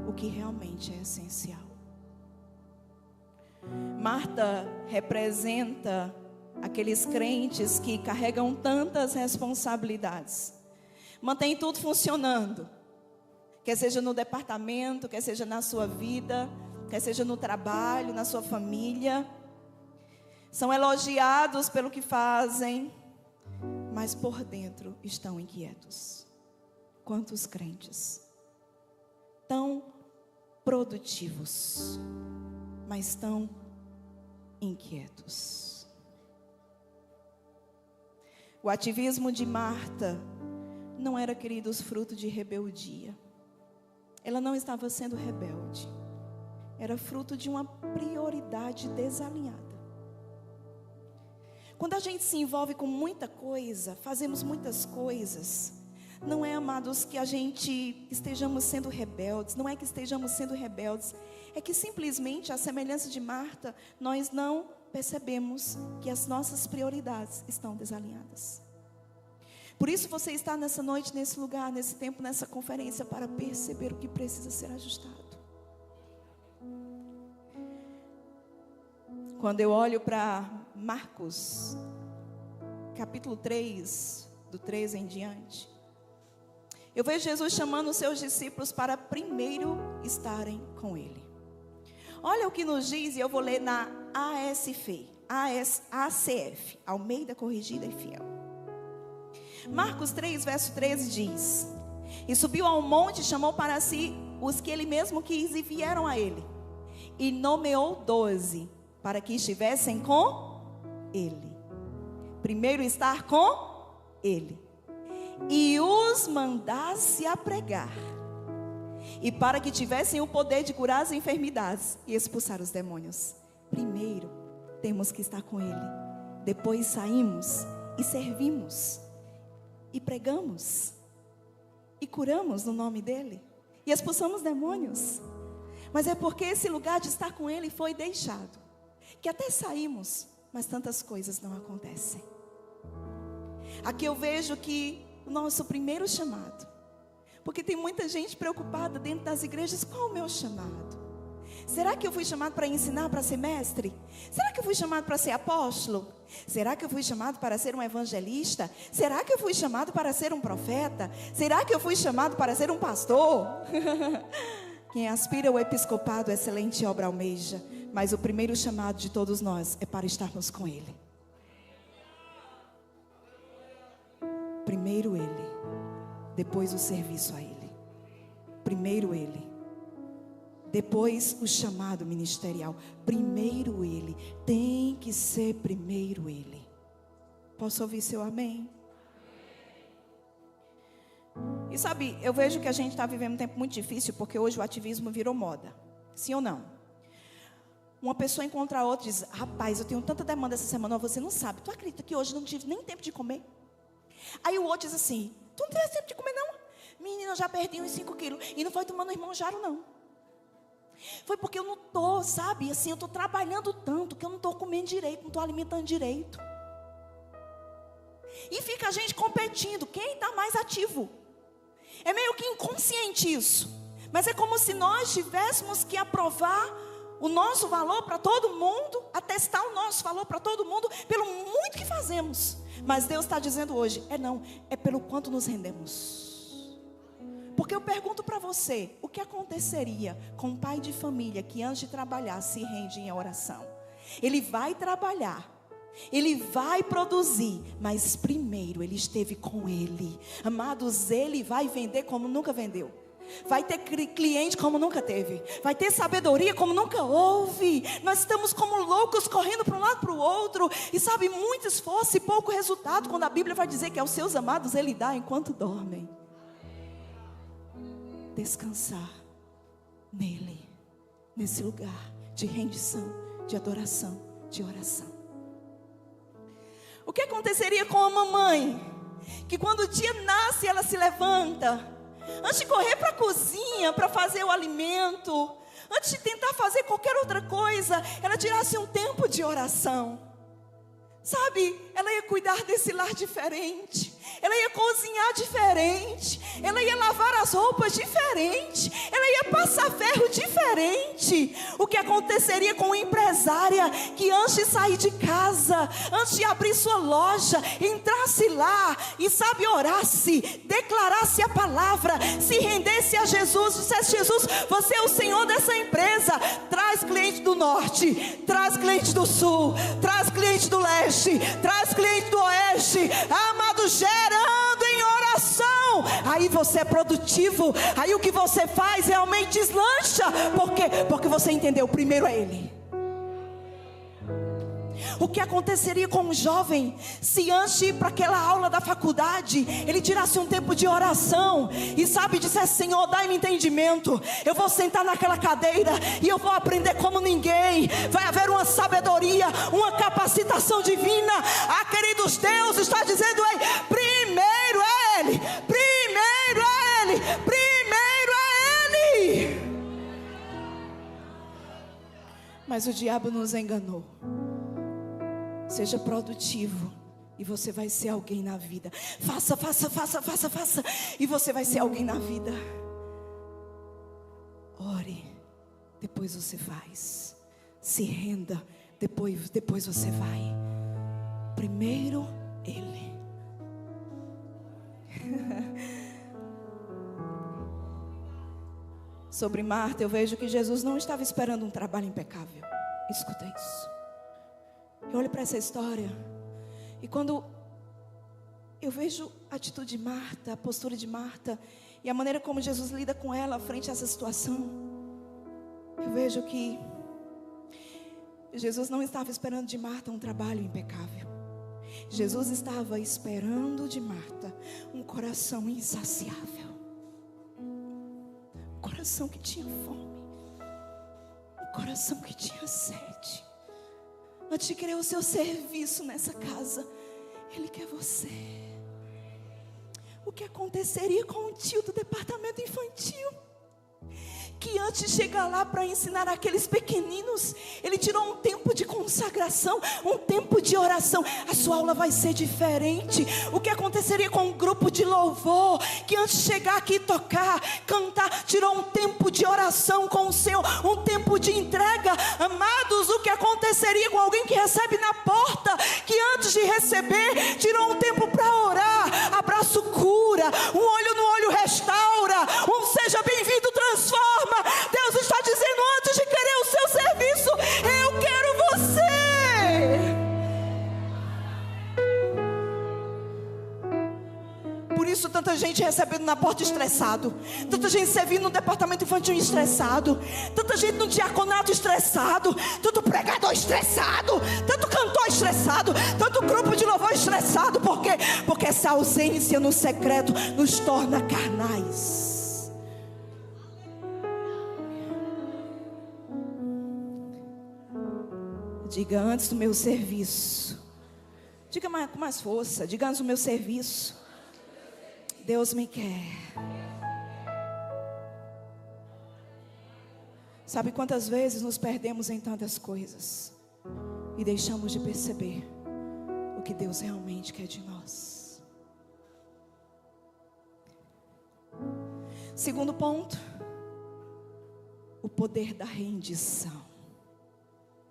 o que realmente é essencial. Marta representa aqueles crentes que carregam tantas responsabilidades, mantém tudo funcionando, quer seja no departamento, quer seja na sua vida, quer seja no trabalho, na sua família. São elogiados pelo que fazem, mas por dentro estão inquietos. Quantos crentes tão produtivos, mas tão inquietos. O ativismo de Marta não era, queridos, fruto de rebeldia. Ela não estava sendo rebelde. Era fruto de uma prioridade desalinhada. Quando a gente se envolve com muita coisa, fazemos muitas coisas, não é, amados, que a gente estejamos sendo rebeldes, não é que estejamos sendo rebeldes, é que simplesmente, à semelhança de Marta, nós não percebemos que as nossas prioridades estão desalinhadas. Por isso você está nessa noite, nesse lugar, nesse tempo, nessa conferência, para perceber o que precisa ser ajustado. Quando eu olho para Marcos, capítulo 3, do 13 em diante, eu vejo Jesus chamando os seus discípulos para primeiro estarem com Ele. Olha o que nos diz, e eu vou ler na ACF, Almeida Corrigida e Fiel. Marcos 3, verso 13 diz: E subiu ao monte, chamou para si os que Ele mesmo quis e vieram a Ele. E nomeou 12, para que estivessem com Ele. Primeiro estar com Ele. E os mandasse a pregar. E para que tivessem o poder de curar as enfermidades e expulsar os demônios. Primeiro temos que estar com Ele. Depois saímos e servimos. E pregamos. E curamos no nome dEle. E expulsamos demônios. Mas é porque esse lugar de estar com Ele foi deixado. Que até saímos, mas tantas coisas não acontecem. Aqui eu vejo que o nosso primeiro chamado, porque tem muita gente preocupada dentro das igrejas, qual o meu chamado? Será que eu fui chamado para ensinar, para ser mestre? Será que eu fui chamado para ser apóstolo? Será que eu fui chamado para ser um evangelista? Será que eu fui chamado para ser um profeta? Será que eu fui chamado para ser um pastor? Quem aspira ao episcopado, excelente obra almeja. Mas o primeiro chamado de todos nós é para estarmos com Ele. Primeiro Ele, depois o serviço a Ele. Primeiro Ele, depois o chamado ministerial. Primeiro Ele, tem que ser primeiro Ele. Posso ouvir seu amém? E sabe, eu vejo que a gente está vivendo um tempo muito difícil, porque hoje o ativismo virou moda. Sim ou não? Uma pessoa encontra a outra e diz: rapaz, eu tenho tanta demanda essa semana, você não sabe. Tu acredita que hoje não tive nem tempo de comer? Aí o outro diz assim: tu não teve tempo de comer não? Menina, eu já perdi uns 5 quilos. E não foi tomando irmão Jaro não. Foi porque eu não estou, sabe, assim, eu estou trabalhando tanto que eu não estou comendo direito, não estou alimentando direito. E fica a gente competindo, quem está mais ativo. É meio que inconsciente isso. Mas é como se nós tivéssemos que aprovar o nosso valor para todo mundo, atestar o nosso valor para todo mundo, pelo muito que fazemos. Mas Deus está dizendo hoje, não, é pelo quanto nos rendemos. Porque eu pergunto para você, o que aconteceria com um pai de família que antes de trabalhar se rende em oração? Ele vai trabalhar, ele vai produzir, mas primeiro ele esteve com Ele. Amados, ele vai vender como nunca vendeu. Vai ter cliente como nunca teve. Vai ter sabedoria como nunca houve. Nós estamos como loucos correndo para um lado para o outro. E sabe, muito esforço e pouco resultado. Quando a Bíblia vai dizer que aos seus amados Ele dá enquanto dormem. Descansar nele, nesse lugar de rendição, de adoração, de oração. O que aconteceria com a mamãe que quando o dia nasce ela se levanta, antes de correr para a cozinha para fazer o alimento, antes de tentar fazer qualquer outra coisa, ela tirasse um tempo de oração? Sabe, ela ia cuidar desse lar diferente, ela ia cozinhar diferente, ela ia lavar as roupas diferente, ela ia passar ferro diferente. O que aconteceria com uma empresária que antes de sair de casa, antes de abrir sua loja, entrasse lá e sabe, orasse, declarasse a palavra, se rendesse a Jesus, dissesse: Jesus, você é o Senhor dessa empresa, traz cliente do norte, traz cliente do sul, traz cliente do leste, traz cliente do oeste, amado, gerando em oração. Aí você é produtivo, aí o que você faz realmente deslancha. Por quê? Porque você entendeu, primeiro é Ele. O que aconteceria com um jovem se antes de ir para aquela aula da faculdade ele tirasse um tempo de oração e sabe, dissesse: Senhor, dai-me entendimento, eu vou sentar naquela cadeira e eu vou aprender como ninguém, vai haver uma sabedoria, uma capacitação divina. Queridos, Deus está dizendo: ei, primeiro é Ele, primeiro é Ele, primeiro é Ele. Mas o diabo nos enganou. Seja produtivo e você vai ser alguém na vida. Faça, e você vai ser alguém na vida. Ore, depois você faz. Se renda, depois você vai. Primeiro Ele. Sobre Marta, eu vejo que Jesus não estava esperando um trabalho impecável. Escuta isso. Eu olho para essa história e quando eu vejo a atitude de Marta, a postura de Marta e a maneira como Jesus lida com ela frente a essa situação, eu vejo que Jesus não estava esperando de Marta um trabalho impecável. Jesus estava esperando de Marta um coração insaciável, um coração que tinha fome, um coração que tinha sede. Antes de querer o seu serviço nessa casa, Ele quer você. O que aconteceria com o tio do departamento infantil que antes de chegar lá para ensinar aqueles pequeninos, ele tirou um tempo de consagração, um tempo de oração. A sua aula vai ser diferente. O que aconteceria com um grupo de louvor, que antes de chegar aqui tocar, cantar, tirou um tempo de oração com o Senhor, um tempo de entrega? Amados, o que aconteceria com alguém que recebe na porta, que antes de receber, tirou um tempo para orar? Abraço cura, um olho no olho restaura, um seja bem-vindo transforma. Deus está dizendo, antes de querer o seu serviço, eu quero você. Por isso tanta gente recebendo na porta estressado, tanta gente servindo no departamento infantil estressado, tanta gente no diaconato estressado, tanto pregador estressado, tanto cantor estressado, tanto grupo de louvor estressado. Por quê? Porque essa ausência no secreto nos torna carnais. Diga, antes do meu serviço, diga com mais força, diga, antes do meu serviço, Deus me quer. Sabe quantas vezes nos perdemos em tantas coisas e deixamos de perceber o que Deus realmente quer de nós? Segundo ponto, o poder da rendição.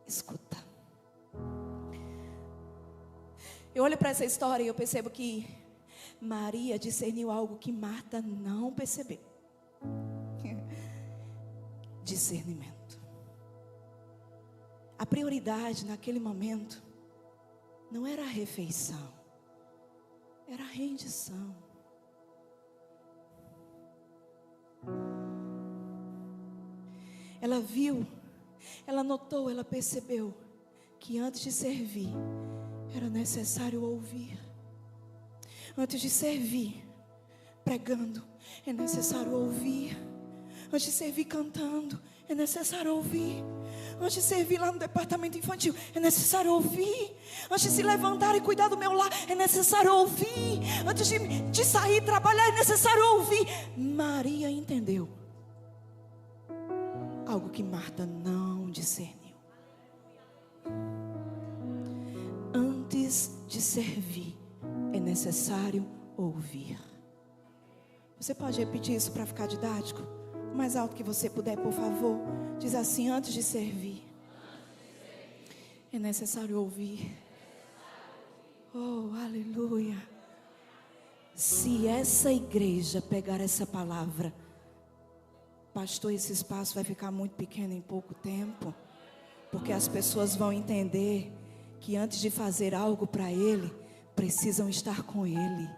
Escuta. Eu olho para essa história e eu percebo que Maria discerniu algo que Marta não percebeu. Discernimento. A prioridade naquele momento não era a refeição, era a rendição. Ela viu, ela notou, ela percebeu que antes de servir era necessário ouvir. Antes de servir pregando, é necessário ouvir. Antes de servir cantando, é necessário ouvir. Antes de servir lá no departamento infantil, é necessário ouvir. Antes de se levantar e cuidar do meu lar, é necessário ouvir. Antes de sair trabalhar, é necessário ouvir. Maria entendeu algo que Marta não discerniu. Antes de servir, é necessário ouvir. Você pode repetir isso para ficar didático? O mais alto que você puder, por favor. Diz assim: antes de servir, é necessário ouvir. Oh, aleluia. Se essa igreja pegar essa palavra, pastor, esse espaço vai ficar muito pequeno em pouco tempo, porque as pessoas vão entender que antes de fazer algo para Ele, precisam estar com Ele.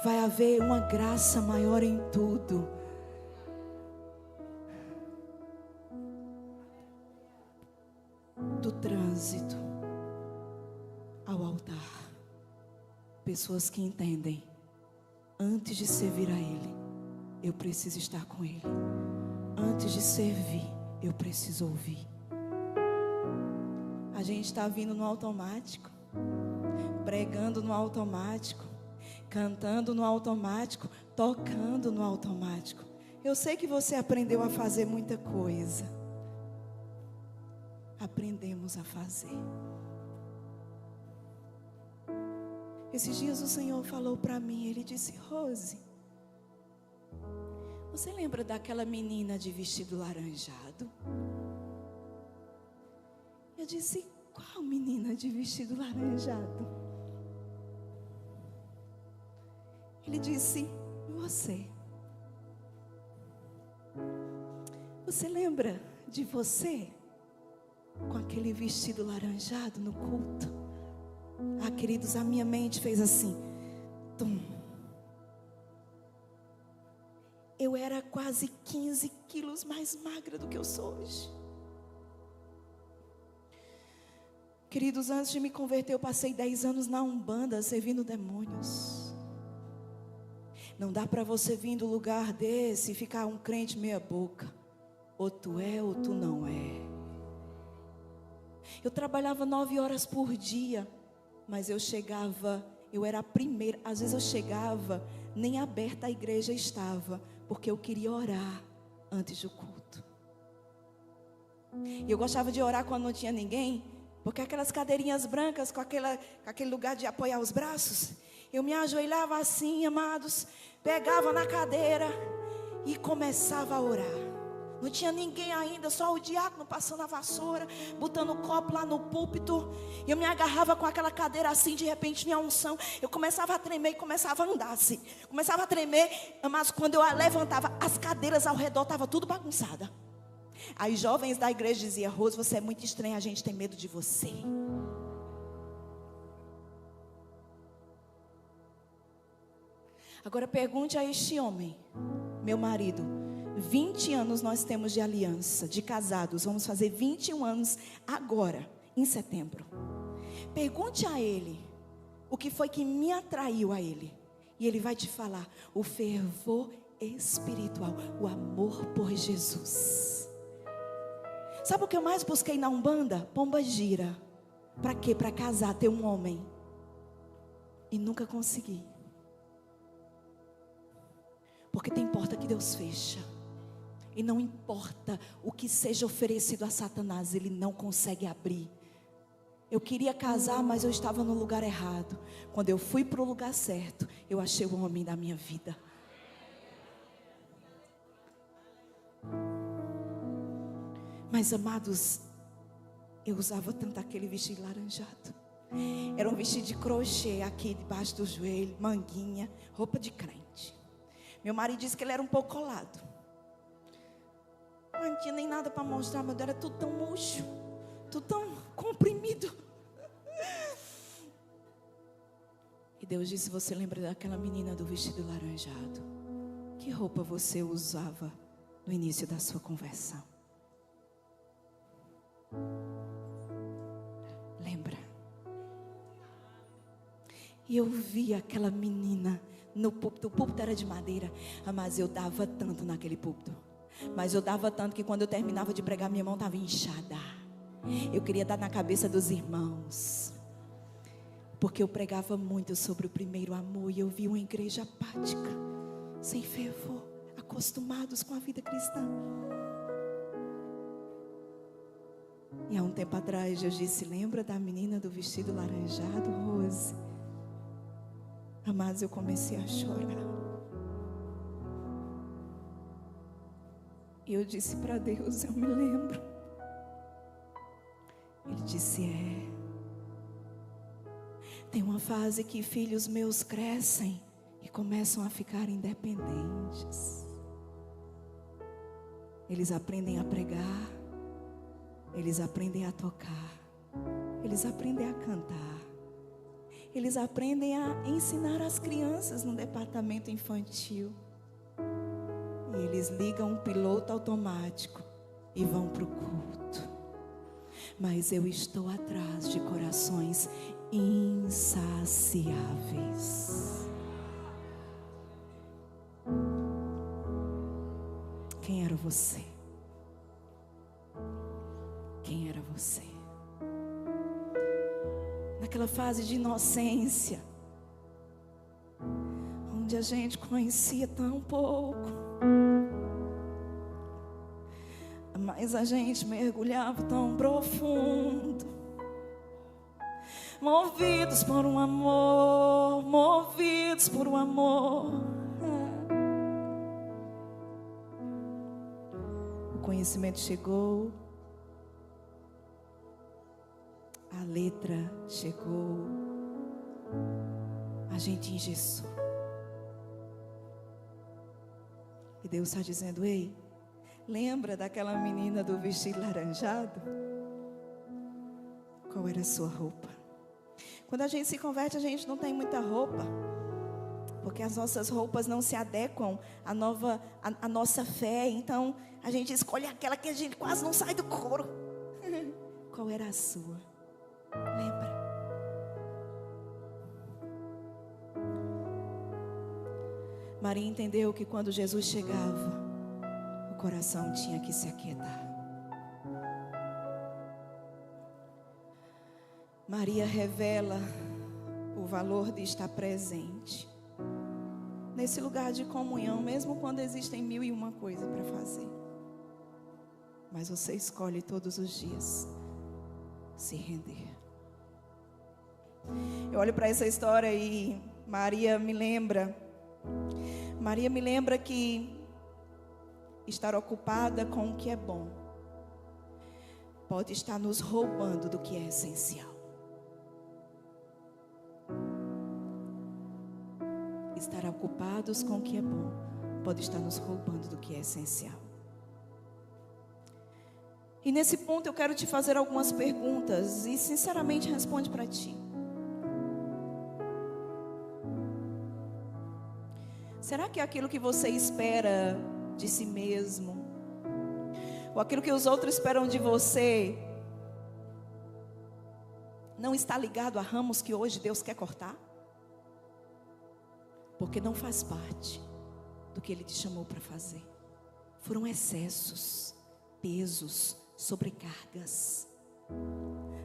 Vai haver uma graça maior em tudo. Do trânsito ao altar, pessoas que entendem, antes de servir a Ele, eu preciso estar com Ele. Antes de servir, eu preciso ouvir. A gente está vindo no automático, pregando no automático, cantando no automático, tocando no automático. Eu sei que você aprendeu a fazer muita coisa. Aprendemos a fazer. Esses dias o Senhor falou para mim, Ele disse: Rose, você lembra daquela menina de vestido laranjado? Eu disse: qual menina de vestido laranjado? Ele disse: você. Você lembra de você com aquele vestido laranjado no culto? Ah, queridos, a minha mente fez assim, tum. Eu era quase 15 quilos mais magra do que eu sou hoje. Queridos, antes de me converter, eu passei 10 anos na Umbanda, servindo demônios. Não dá para você vir do lugar desse e ficar um crente meia boca. Ou tu é ou tu não é. Eu trabalhava 9 horas por dia, mas eu era a primeira. Às vezes eu chegava, nem aberta a igreja estava, porque eu queria orar. antes do culto. E eu gostava de orar quando não tinha ninguém, porque aquelas cadeirinhas brancas com aquele lugar de apoiar os braços, eu me ajoelhava assim, amados, pegava na cadeira e começava a orar. Não tinha ninguém ainda, só o diácono passando a vassoura, botando o copo lá no púlpito. Eu me agarrava com aquela cadeira assim, de repente minha unção, eu começava a tremer e começava a andar assim. Começava a tremer, mas quando eu levantava, as cadeiras ao redor estavam tudo bagunçada. Aí jovens da igreja diziam: Rose, você é muito estranha, a gente tem medo de você. Agora pergunte a este homem, meu marido, 20 anos nós temos de aliança, de casados. Vamos fazer 21 anos agora, em setembro. Pergunte a ele o que foi que me atraiu a ele. E ele vai te falar: o fervor espiritual, o amor por Jesus. Sabe o que eu mais busquei na Umbanda? Pomba gira. Para quê? Para casar, ter um homem. E nunca consegui. Porque tem porta que Deus fecha. E não importa o que seja oferecido a Satanás, ele não consegue abrir. Eu queria casar, mas eu estava no lugar errado. Quando eu fui para o lugar certo, eu achei o homem da minha vida. Mas, amados, eu usava tanto aquele vestido laranjado. Era um vestido de crochê aqui debaixo do joelho, manguinha, roupa de crente. Meu marido disse que ele era um pouco colado. Mas não tinha nem nada para mostrar, mas era tudo tão murcho, tudo tão comprimido. E Deus disse: você lembra daquela menina do vestido laranjado? Que roupa você usava no início da sua conversão? Lembra? E eu vi aquela menina no púlpito. O púlpito era de madeira, mas eu dava tanto naquele púlpito. Mas eu dava tanto que quando eu terminava de pregar, minha mão estava inchada. Eu queria dar na cabeça dos irmãos. Porque eu pregava muito sobre o primeiro amor. E eu vi uma igreja apática, sem fervor, acostumados com a vida cristã. E há um tempo atrás eu disse: lembra da menina do vestido laranjado, Rose? Amados, eu comecei a chorar. E eu disse para Deus: eu me lembro. Ele disse: tem uma fase que filhos meus crescem e começam a ficar independentes. Eles aprendem a pregar, eles aprendem a tocar, eles aprendem a cantar, eles aprendem a ensinar as crianças no departamento infantil. E eles ligam um piloto automático e vão para o culto. Mas eu estou atrás de corações insaciáveis. Quem era você? Quem era você? Naquela fase de inocência, onde a gente conhecia tão pouco, mas a gente mergulhava tão profundo, movidos por um amor, movidos por um amor. O conhecimento chegou, a letra chegou, a gente engessou. E Deus está dizendo: ei, lembra daquela menina do vestido laranjado? Qual era a sua roupa? Quando a gente se converte, a gente não tem muita roupa, porque as nossas roupas não se adequam à nossa fé. Então a gente escolhe aquela que a gente quase não sai do couro. Qual era a sua? Lembra? Maria entendeu que quando Jesus chegava, o coração tinha que se aquietar. Maria revela o valor de estar presente nesse lugar de comunhão, mesmo quando existem 1001 coisas para fazer. mas você escolhe todos os dias se render. Eu olho para essa história e Maria me lembra que estar ocupada com o que é bom pode estar nos roubando do que é essencial. Estar ocupados com o que é bom pode estar nos roubando do que é essencial. E nesse ponto eu quero te fazer algumas perguntas e sinceramente responde para ti. Será que aquilo que você espera de si mesmo, ou aquilo que os outros esperam de você, não está ligado a ramos que hoje Deus quer cortar? Porque não faz parte do que Ele te chamou para fazer. Foram excessos, pesos, sobrecargas,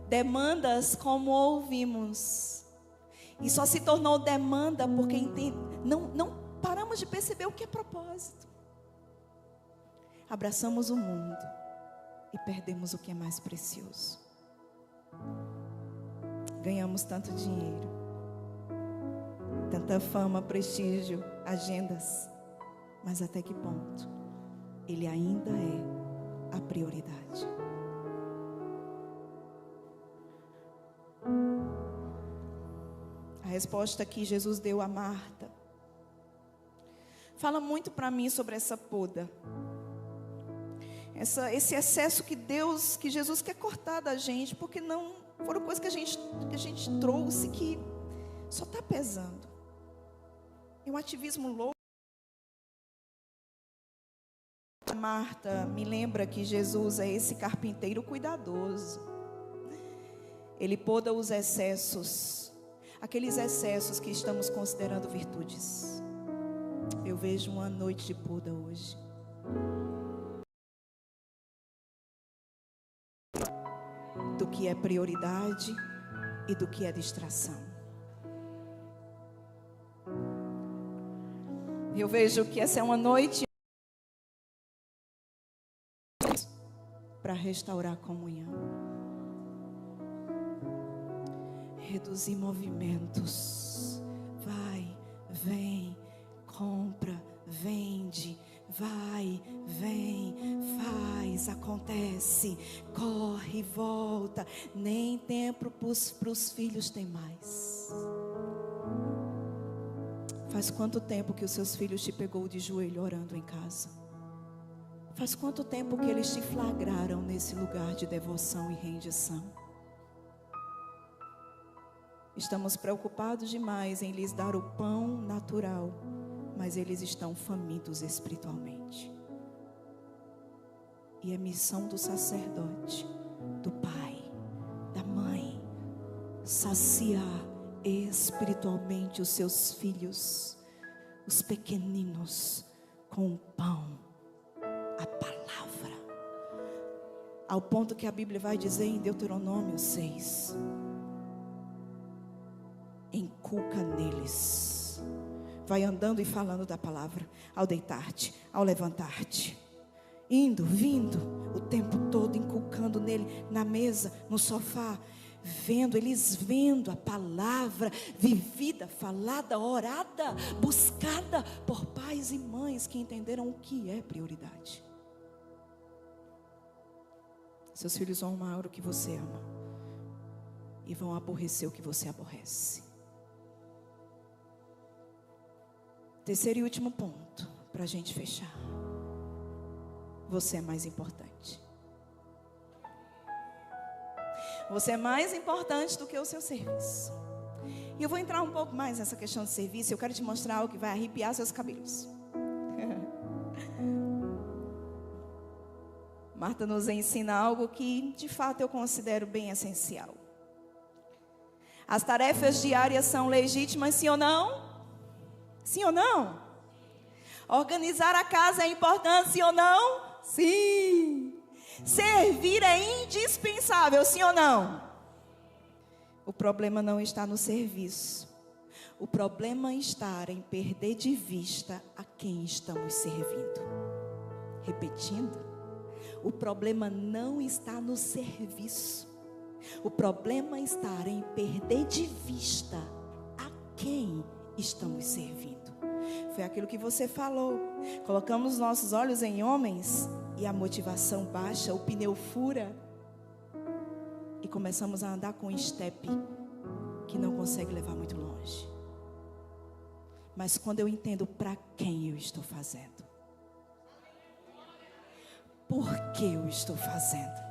demandas, como ouvimos. E só se tornou demanda porque não paramos de perceber o que é propósito. Abraçamos o mundo e perdemos o que é mais precioso. Ganhamos tanto dinheiro, tanta fama, prestígio, agendas, mas até que ponto ele ainda é a prioridade? A resposta que Jesus deu a Marta fala muito para mim sobre essa poda, esse excesso que Jesus quer cortar da gente, porque não foram coisas que a gente trouxe que só está pesando. É um ativismo louco. Marta me lembra que Jesus é esse carpinteiro cuidadoso. Ele poda os excessos, aqueles excessos que estamos considerando virtudes. Eu vejo uma noite de poda hoje. Do que é prioridade e do que é distração. Eu vejo que essa é uma noite para restaurar a comunhão. Reduzir movimentos. Vai, vem, compra, vende, vai, vem, faz, acontece, corre, volta. Nem tempo para os filhos tem mais. Faz quanto tempo que os seus filhos te pegou de joelho orando em casa? Faz quanto tempo que eles te flagraram nesse lugar de devoção e rendição? Estamos preocupados demais em lhes dar o pão natural, mas eles estão famintos espiritualmente. E é missão do sacerdote, do pai, da mãe, saciar espiritualmente os seus filhos, os pequeninos, com o pão, a palavra, ao ponto que a Bíblia vai dizer em Deuteronômio 6, inculca neles, vai andando e falando da palavra, ao deitar-te, ao levantar-te, indo, vindo, o tempo todo inculcando nele, na mesa, no sofá, eles vendo a palavra vivida, falada, orada, buscada por pais e mães que entenderam o que é prioridade. Seus filhos vão amar o que você ama e vão aborrecer o que você aborrece. Terceiro e último ponto, para a gente fechar. Você é mais importante. Você é mais importante do que o seu serviço. E eu vou entrar um pouco mais nessa questão de serviço. Eu quero te mostrar algo que vai arrepiar seus cabelos. Marta nos ensina algo que de fato eu considero bem essencial. As tarefas diárias são legítimas, sim ou não? Sim ou não? Organizar a casa é importante, sim ou não? Sim. Servir é indispensável, sim ou não? O problema não está no serviço. O problema está em perder de vista a quem estamos servindo. Repetindo, O problema não está no serviço. O problema está em perder de vista a quem estamos servindo. Foi aquilo que você falou. Colocamos nossos olhos em homens e a motivação baixa, o pneu fura. E começamos a andar com um estepe que não consegue levar muito longe. Mas quando eu entendo para quem eu estou fazendo, por que eu estou fazendo,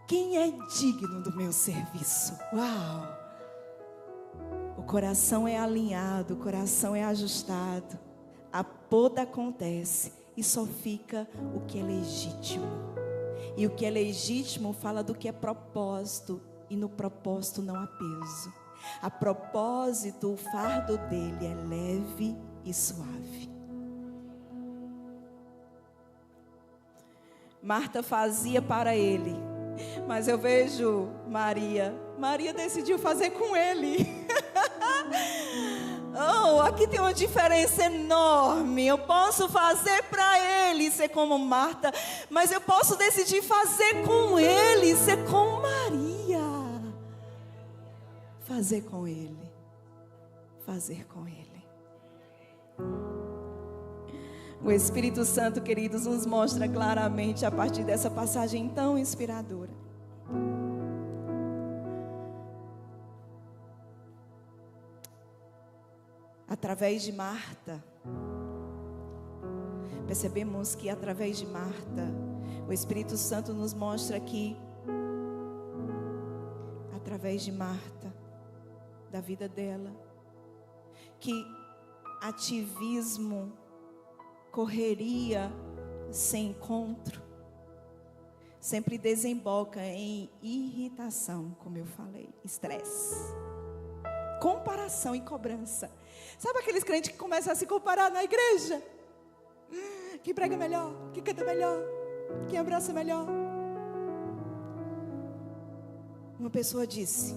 quem é digno do meu serviço? Uau! O coração é alinhado, o coração é ajustado, a poda acontece e só fica o que é legítimo. E o que é legítimo fala do que é propósito, e no propósito não há peso. A propósito, o fardo dele é leve e suave. Marta fazia para ele, mas eu vejo Maria decidiu fazer com ele. Oh, aqui tem uma diferença enorme. Eu posso fazer para ele, ser como Marta, mas eu posso decidir fazer com ele, ser como Maria. Fazer com ele. Fazer com ele. O Espírito Santo, queridos, nos mostra claramente a partir dessa passagem tão inspiradora. Através de Marta, percebemos que através de Marta, o Espírito Santo nos mostra que, através de Marta, da vida dela, que ativismo, correria sem encontro, sempre desemboca em irritação, como eu falei, estresse, comparação e cobrança. Sabe aqueles crentes que começam a se comparar na igreja? Quem prega melhor, quem canta melhor, quem abraça melhor. Uma pessoa disse,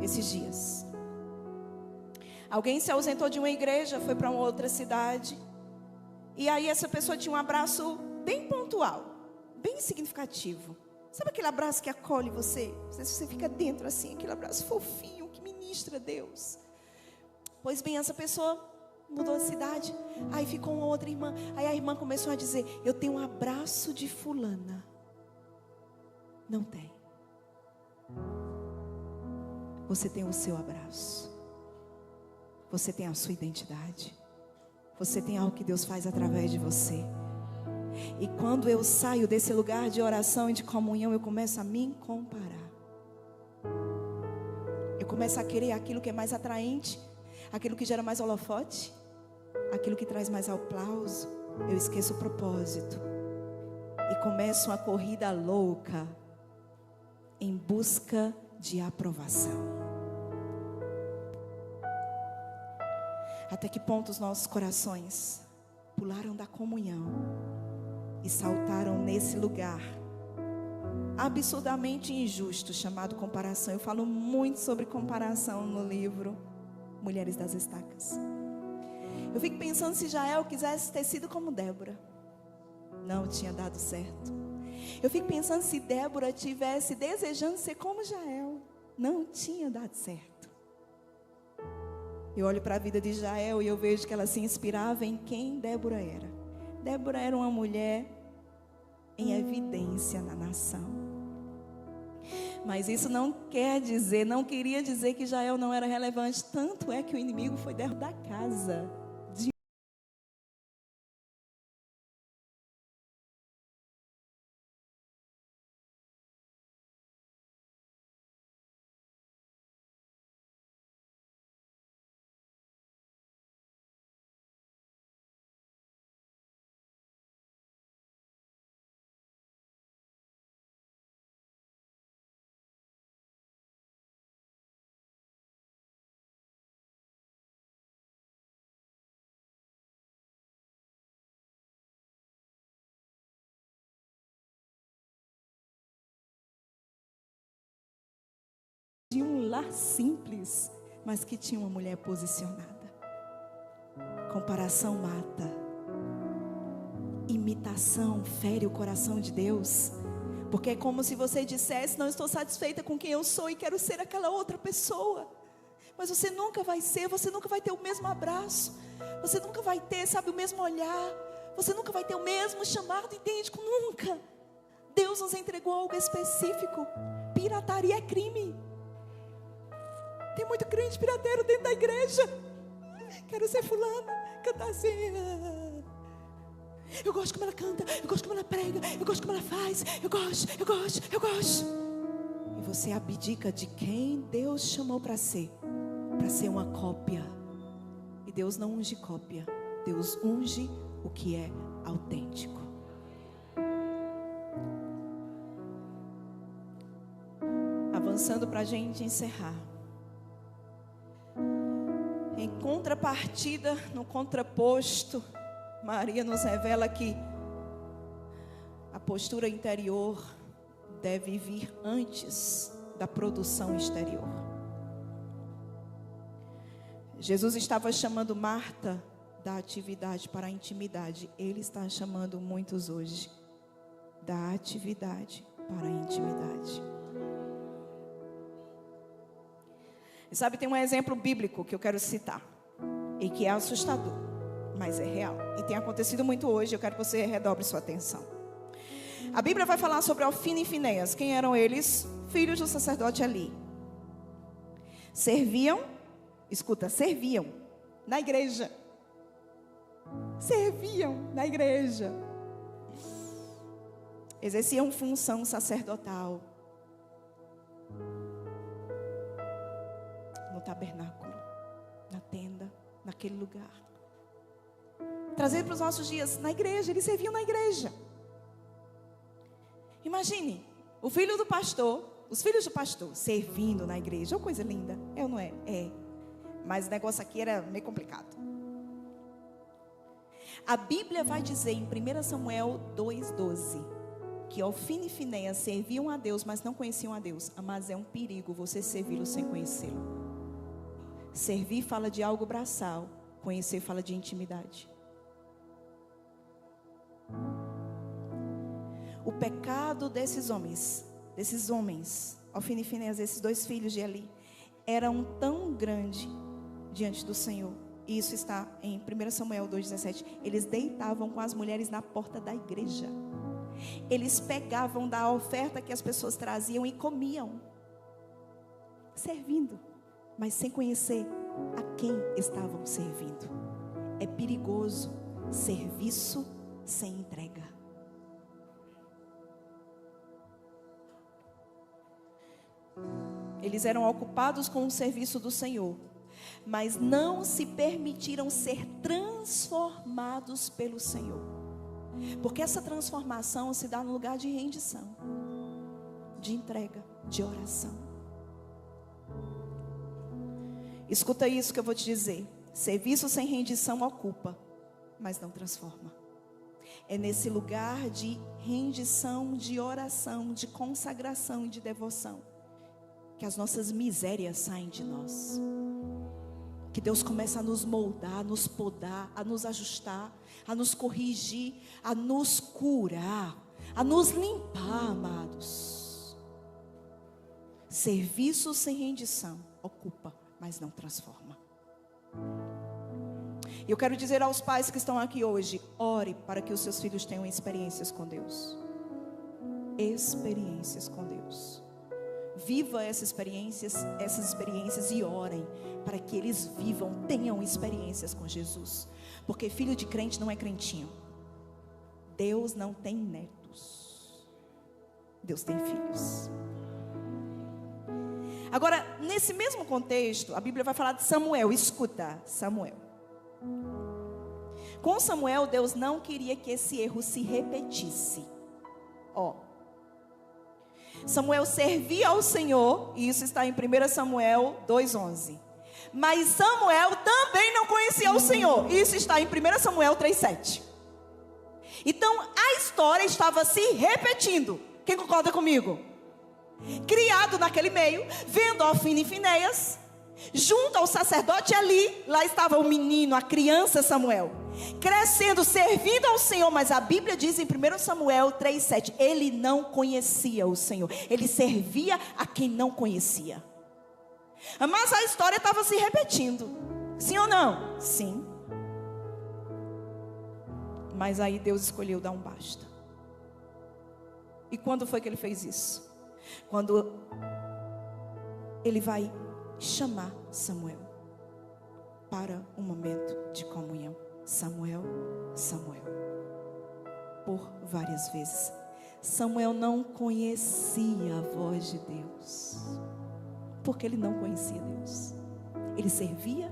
esses dias, alguém se ausentou de uma igreja, foi para uma outra cidade, e aí essa pessoa tinha um abraço bem pontual, bem significativo. Sabe aquele abraço que acolhe você? Você fica dentro assim, aquele abraço fofinho que ministra Deus. Pois bem, essa pessoa mudou de cidade, aí ficou uma outra irmã. Aí a irmã começou a dizer, eu tenho um abraço de fulana. Não tem. Você tem o seu abraço. Você tem a sua identidade. Você tem algo que Deus faz através de você. E quando eu saio desse lugar de oração e de comunhão, eu começo a me comparar. Eu começo a querer aquilo que é mais atraente, aquilo que gera mais holofote, aquilo que traz mais aplauso. Eu esqueço o propósito e começo uma corrida louca em busca de aprovação. Até que ponto os nossos corações pularam da comunhão e saltaram nesse lugar absurdamente injusto chamado comparação. Eu falo muito sobre comparação no livro Mulheres das Estacas. Eu fico pensando se Jael quisesse ter sido como Débora, não tinha dado certo. Eu fico pensando se Débora tivesse desejando ser como Jael, não tinha dado certo. Eu olho para a vida de Jael e eu vejo que ela se inspirava em quem Débora era. Débora era uma mulher em evidência na nação. Mas isso não queria dizer que Jael não era relevante. Tanto é que o inimigo foi dentro da casa de um lar simples, mas que tinha uma mulher posicionada. Comparação mata. imitação fere o coração de Deus. Porque é como se você dissesse: não estou satisfeita com quem eu sou e quero ser aquela outra pessoa. Mas você nunca vai ser, você nunca vai ter o mesmo abraço, você nunca vai ter, sabe, o mesmo olhar, você nunca vai ter o mesmo chamado idêntico, nunca. Deus nos entregou algo específico. Pirataria é crime. Tem muito crente pirateiro dentro da igreja. Quero ser fulana, cantar assim. Eu gosto como ela canta, eu gosto como ela prega, eu gosto como ela faz, eu gosto. E você abdica de quem Deus chamou para ser uma cópia. E Deus não unge cópia, Deus unge o que é autêntico. Avançando para a gente encerrar. Em contrapartida, no contraposto, Maria nos revela que a postura interior deve vir antes da produção exterior. Jesus estava chamando Marta da atividade para a intimidade. Ele está chamando muitos hoje da atividade para a intimidade. E sabe, tem um exemplo bíblico que eu quero citar e que é assustador, mas é real e tem acontecido muito hoje. Eu quero que você redobre sua atenção. A Bíblia vai falar sobre Ofni e Finéias. Quem eram eles? Filhos do sacerdote Eli. Serviam na igreja. Serviam na igreja. Exerciam função sacerdotal no tabernáculo, na tenda, naquele lugar. Trazer para os nossos dias, na igreja, eles serviam na igreja. Imagine, o filho do pastor, os filhos do pastor servindo na igreja. Uma coisa linda, é ou não é? É. Mas o negócio aqui era meio complicado. A Bíblia vai dizer em 1 Samuel 2,12 que Ofni e Finéias serviam a Deus, mas não conheciam a Deus. Mas é um perigo você servi-lo sem conhecê-lo. Servir fala de algo braçal, conhecer fala de intimidade. O pecado desses homens, Ofni e Finéias, esses dois filhos de Eli, era tão grande diante do Senhor. E isso está em 1 Samuel 2,17. Eles deitavam com as mulheres na porta da igreja. Eles pegavam da oferta que as pessoas traziam e comiam, servindo, mas sem conhecer a quem estavam servindo. É perigoso serviço sem entrega. Eles eram ocupados com o serviço do Senhor, mas não se permitiram ser transformados pelo Senhor. Porque essa transformação se dá no lugar de rendição, de entrega, de oração. Escuta isso que eu vou te dizer. Serviço sem rendição ocupa, mas não transforma. É nesse lugar de rendição, de oração, de consagração e de devoção que as nossas misérias saem de nós. Que Deus começa a nos moldar, a nos podar, a nos ajustar, a nos corrigir, a nos curar, a nos limpar, amados. Serviço sem rendição ocupa, mas não transforma. Eu quero dizer aos pais que estão aqui hoje: ore para que os seus filhos tenham experiências com Deus. Experiências com Deus. Viva essas experiências e orem para que eles vivam, tenham experiências com Jesus. Porque filho de crente não é crentinho. Deus não tem netos. Deus tem filhos. Agora, nesse mesmo contexto, a Bíblia vai falar de Samuel. Escuta, Samuel. Com Samuel, Deus não queria que esse erro se repetisse. Samuel servia ao Senhor, e isso está em 1 Samuel 2,11. Mas Samuel também não conhecia o Senhor, e isso está em 1 Samuel 3,7. Então a história estava se repetindo. Quem concorda comigo? Criado naquele meio, vendo Ofni e Finéias, Junto ao sacerdote ali, lá estava o menino, a criança Samuel, crescendo, servindo ao Senhor. Mas a Bíblia diz em 1 Samuel 3,7, ele não conhecia o Senhor, ele servia a quem não conhecia. Mas a história estava se repetindo, sim ou não? Sim. Mas aí Deus escolheu dar um basta. E quando foi que ele fez isso? Quando ele vai chamar Samuel para um momento de comunhão. Samuel, Samuel. Por várias vezes. Samuel não conhecia a voz de Deus. Porque ele não conhecia Deus. Ele servia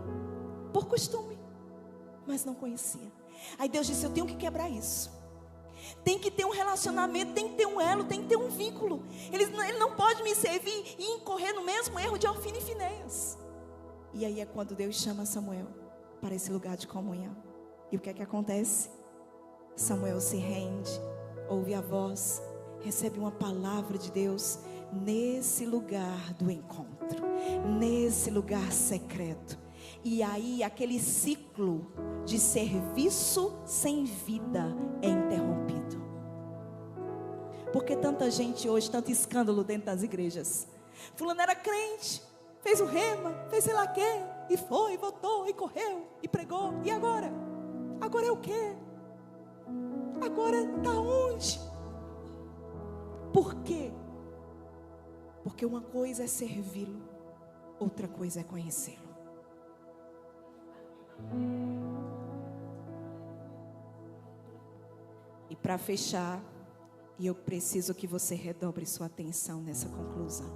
por costume, mas não conhecia. Aí Deus disse, eu tenho que quebrar isso. Tem que ter um relacionamento, tem que ter um elo, tem que ter um vínculo. Ele não pode me servir e incorrer no mesmo erro de Ofni e Finéias. E aí é quando Deus chama Samuel para esse lugar de comunhão. E o que é que acontece? Samuel se rende, ouve a voz, recebe uma palavra de Deus nesse lugar do encontro, nesse lugar secreto. E aí aquele ciclo de serviço sem vida é interrompido. Porque tanta gente hoje, tanto escândalo dentro das igrejas. Fulano era crente, fez o rema, fez sei lá o quê, e foi, votou, e correu, e pregou, e agora? Agora é o quê? Agora está onde? Por quê? Porque uma coisa é servi-lo, outra coisa é conhecê-lo. E para fechar, e eu preciso que você redobre sua atenção nessa conclusão.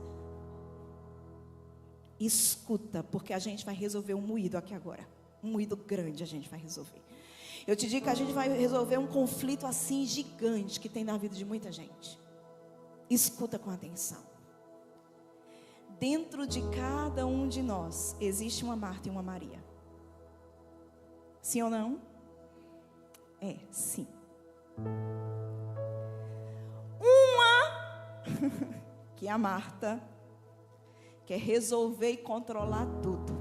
Escuta, porque a gente vai resolver um moído aqui agora. Um moído grande a gente vai resolver. Eu te digo que a gente vai resolver um conflito assim gigante que tem na vida de muita gente. Escuta com atenção. Dentro de cada um de nós existe uma Marta e uma Maria. Sim ou não? É, sim. Uma que é a Marta quer resolver e controlar tudo.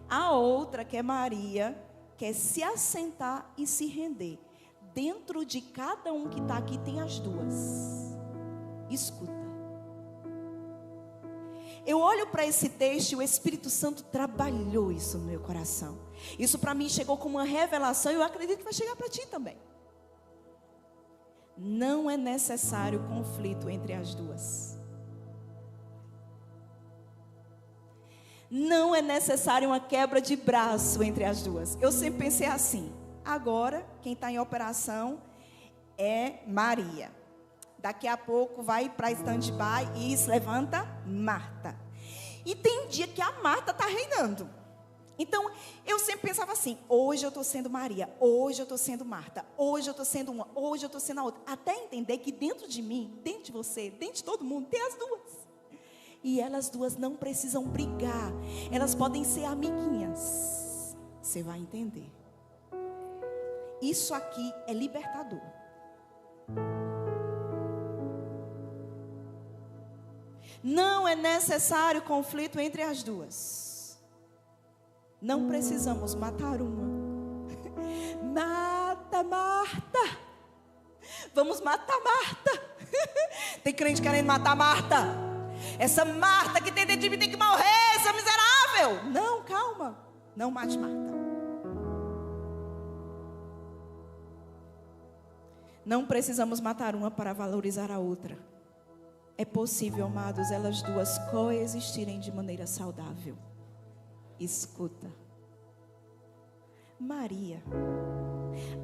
A outra, que é Maria, quer se assentar e se render. Dentro de cada um que está aqui tem as duas. Escuta. Eu olho para esse texto e o Espírito Santo trabalhou isso no meu coração. Isso para mim chegou como uma revelação e eu acredito que vai chegar para ti também. Não é necessário conflito entre as duas. Não é necessário uma quebra de braço entre as duas. Eu sempre pensei assim. Agora, quem está em operação é Maria. Daqui a pouco vai para stand-by e se levanta Marta. E tem dia que a Marta está reinando. Então, eu sempre pensava assim, hoje eu estou sendo Maria, hoje eu estou sendo Marta, hoje eu estou sendo uma, hoje eu estou sendo a outra. Até entender que dentro de mim, dentro de você, dentro de todo mundo, tem as duas. E elas duas não precisam brigar, elas podem ser amiguinhas. Você vai entender. Isso aqui é libertador. Não é necessário conflito entre as duas. Não precisamos matar uma. Mata Marta. Vamos matar Marta. Tem crente querendo matar Marta. Essa Marta que tem dentro de mim tem que morrer, essa miserável. Não, calma. Não mate Marta. Não precisamos matar uma para valorizar a outra. É possível, amados, elas duas coexistirem de maneira saudável. Escuta. Maria,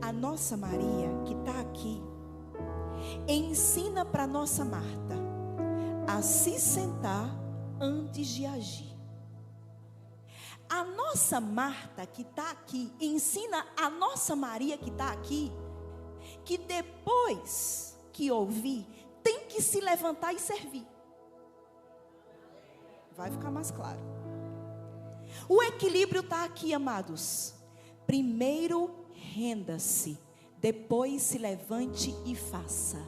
a nossa Maria que está aqui, ensina para nossa Marta a se sentar antes de agir. A nossa Marta que está aqui, ensina a nossa Maria que está aqui, que depois que ouvir, tem que se levantar e servir. Vai ficar mais claro. O equilíbrio está aqui, amados. Primeiro renda-se, depois se levante e faça.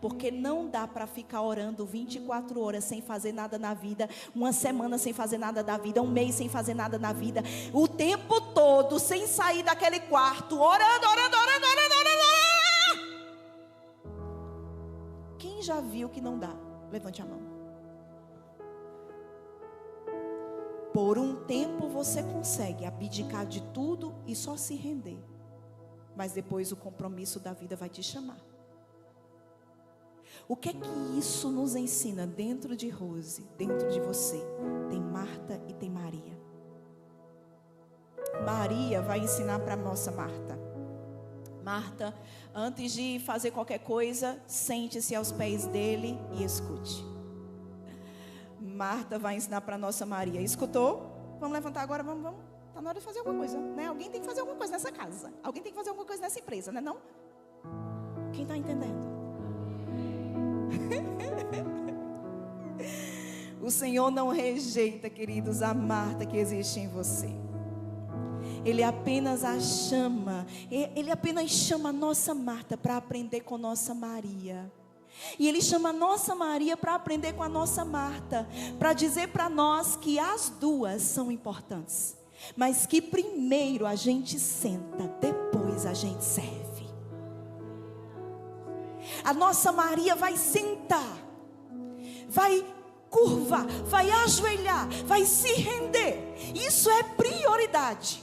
Porque não dá para ficar orando 24 horas sem fazer nada na vida, uma semana sem fazer nada da vida, um mês sem fazer nada na vida, o tempo todo sem sair daquele quarto, orando. Quem já viu que não dá? Levante a mão. Por um tempo você consegue abdicar de tudo e só se render. Mas depois o compromisso da vida vai te chamar. O que é que isso nos ensina dentro de Rose, dentro de você? Tem Marta e tem Maria. Maria vai ensinar para a nossa Marta. Marta, antes de fazer qualquer coisa, sente-se aos pés dele e escute. Marta vai ensinar para a nossa Maria. Escutou? Vamos levantar agora, vamos. Está na hora de fazer alguma coisa, né? Alguém tem que fazer alguma coisa nessa casa. Alguém tem que fazer alguma coisa nessa empresa, né? Não? Quem está entendendo? O Senhor não rejeita, queridos, a Marta que existe em você. Ele apenas a chama. Ele apenas chama a nossa Marta para aprender com nossa Maria. E Ele chama a nossa Maria para aprender com a nossa Marta, para dizer para nós que as duas são importantes, mas que primeiro a gente senta, depois a gente serve. A nossa Maria vai sentar, vai curvar, vai ajoelhar, vai se render. Isso é prioridade.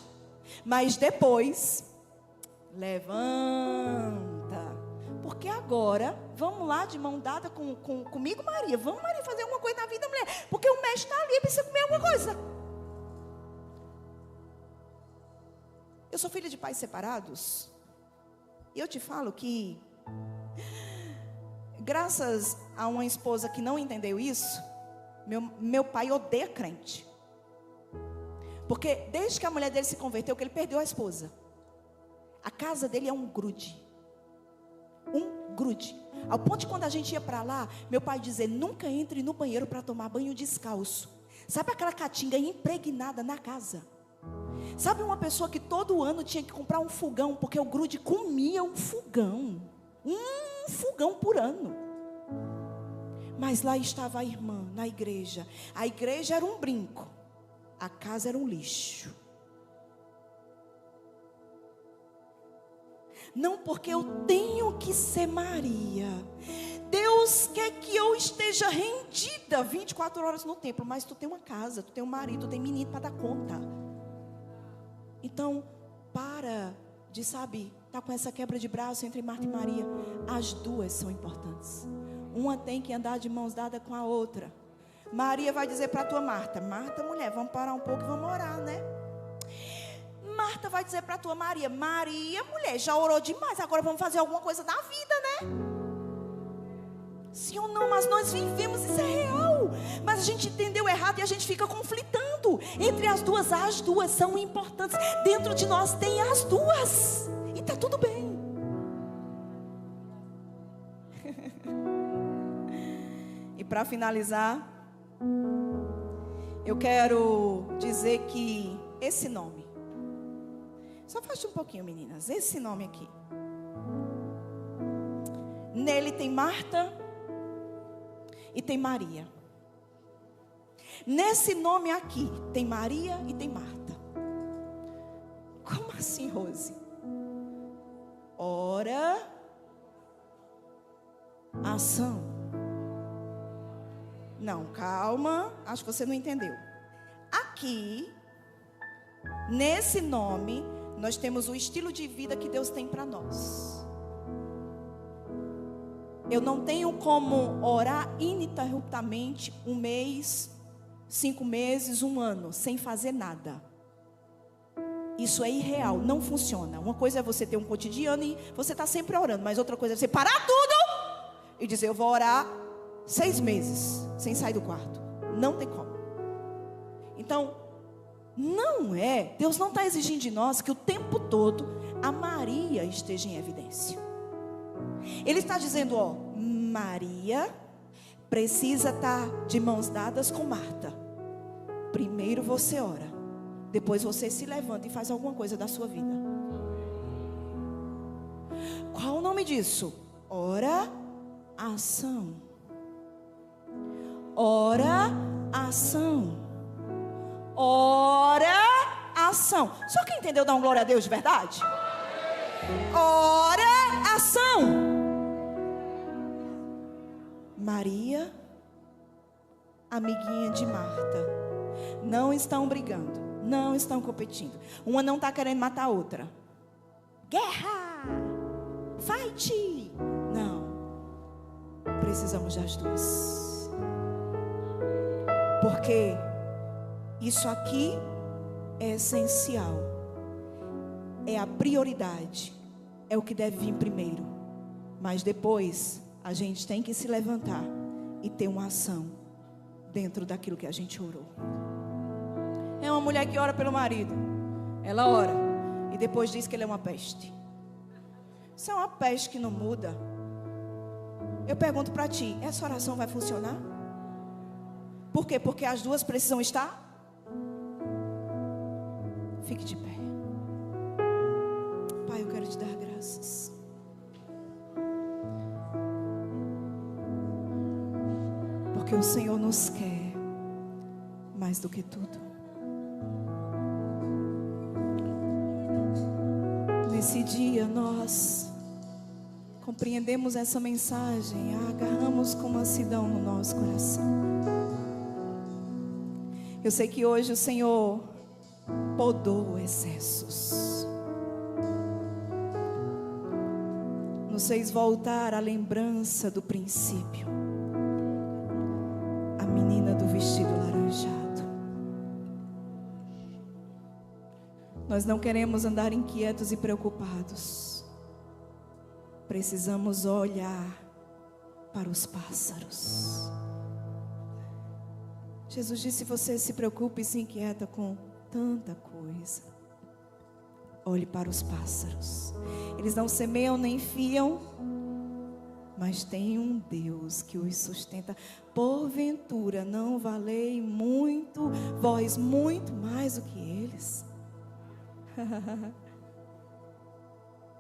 Mas depois, levanta. Porque agora, vamos lá de mão dada comigo, Maria. Vamos, Maria, fazer alguma coisa na vida, mulher. Porque o mestre está ali, precisa comer alguma coisa. Eu sou filha de pais separados. E eu te falo que, graças a uma esposa que não entendeu isso, meu pai odeia crente. Porque desde que a mulher dele se converteu, que ele perdeu a esposa. A casa dele é um grude. Um grude. Ao ponto de quando a gente ia para lá, meu pai dizia, nunca entre no banheiro para tomar banho descalço. Sabe aquela caatinga impregnada na casa? Sabe uma pessoa que todo ano tinha que comprar um fogão, porque o grude comia um fogão. Um fogão por ano. Mas lá estava a irmã, na igreja. A igreja era um brinco. A casa era um lixo. Não porque eu tenho que ser Maria. Deus quer que eu esteja rendida 24 horas no templo. Mas tu tem uma casa, tu tem um marido, tu tem menino para dar conta. Então, para de, tá com essa quebra de braço entre Marta e Maria. As duas são importantes. Uma tem que andar de mãos dadas com a outra. Maria vai dizer para a tua Marta, Marta, mulher, vamos parar um pouco e vamos orar, né? Marta vai dizer para a tua Maria, Maria, mulher, já orou demais, agora vamos fazer alguma coisa na vida, né? Sim ou não? Mas nós vivemos, isso é real. Mas a gente entendeu errado e a gente fica conflitando entre as duas são importantes. Dentro de nós tem as duas. E está tudo bem. E para finalizar, eu quero dizer que esse nome, só afaste um pouquinho, meninas, esse nome aqui, nele tem Marta e tem Maria. Nesse nome aqui tem Maria e tem Marta. Como assim, Rose? Ora, ação. Não, calma, acho que você não entendeu. Aqui, nesse nome, nós temos o estilo de vida que Deus tem para nós. Eu não tenho como orar ininterruptamente um mês, 5 meses, 1 ano, sem fazer nada. Isso é irreal, não funciona. Uma coisa é você ter um cotidiano e você está sempre orando, mas outra coisa é você parar tudo e dizer, eu vou orar 6 meses sem sair do quarto. Não tem como. Então, Deus não está exigindo de nós que o tempo todo a Maria esteja em evidência. Ele está dizendo, Maria precisa estar de mãos dadas com Marta. Primeiro você ora, depois você se levanta e faz alguma coisa da sua vida. Qual o nome disso? Ora, ação. Oração. Oração. Só quem entendeu dá um glória a Deus de verdade? Oração. Maria, amiguinha de Marta, não estão brigando, não estão competindo. Uma não está querendo matar a outra. Guerra! Fight! Não. Precisamos das duas. Porque isso aqui é essencial. É a prioridade. É o que deve vir primeiro. Mas depois, a gente tem que se levantar e ter uma ação dentro daquilo que a gente orou. É uma mulher que ora pelo marido. Ela ora e depois diz que ele é uma peste. Isso é uma peste que não muda. Eu pergunto para ti, essa oração vai funcionar? Por quê? Porque as duas precisam estar. Fique de pé. Pai, eu quero te dar graças. Porque o Senhor nos quer mais do que tudo. Nesse dia nós compreendemos essa mensagem, a agarramos com mansidão no nosso coração. Eu sei que hoje o Senhor podou excessos, nos fez voltar à lembrança do princípio. A menina do vestido laranjado. Nós não queremos andar inquietos e preocupados. Precisamos olhar para os pássaros. Jesus disse: você se preocupa e se inquieta com tanta coisa. Olhe para os pássaros. Eles não semeiam nem fiam, mas tem um Deus que os sustenta. Porventura não valei muito, vós muito mais do que eles?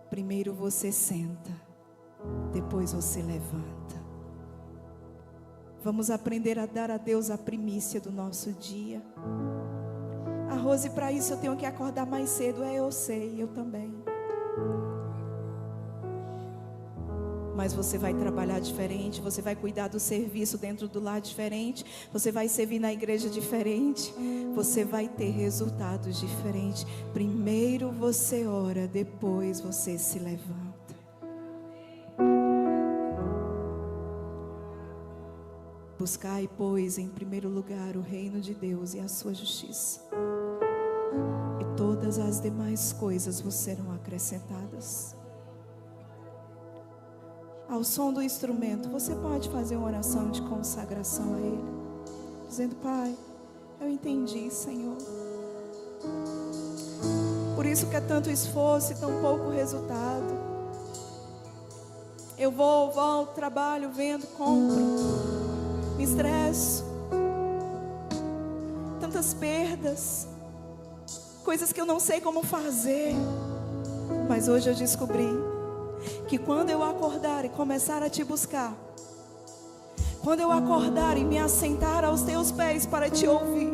Primeiro você senta, depois você levanta. Vamos aprender a dar a Deus a primícia do nosso dia. A Rose, para isso eu tenho que acordar mais cedo. Eu sei, eu também. Mas você vai trabalhar diferente, você vai cuidar do serviço dentro do lar diferente, você vai servir na igreja diferente, você vai ter resultados diferentes. Primeiro você ora, depois você se levanta. Buscai, pois, em primeiro lugar o reino de Deus e a sua justiça, e todas as demais coisas vos serão acrescentadas. Ao som do instrumento, você pode fazer uma oração de consagração a Ele, dizendo: Pai, eu entendi, Senhor. Por isso que é tanto esforço e tão pouco resultado. Eu vou, volto, trabalho, vendo, compro, me estresso. Tantas perdas, coisas que eu não sei como fazer. Mas hoje eu descobri que quando eu acordar e começar a te buscar, quando eu acordar e me assentar aos teus pés para te ouvir,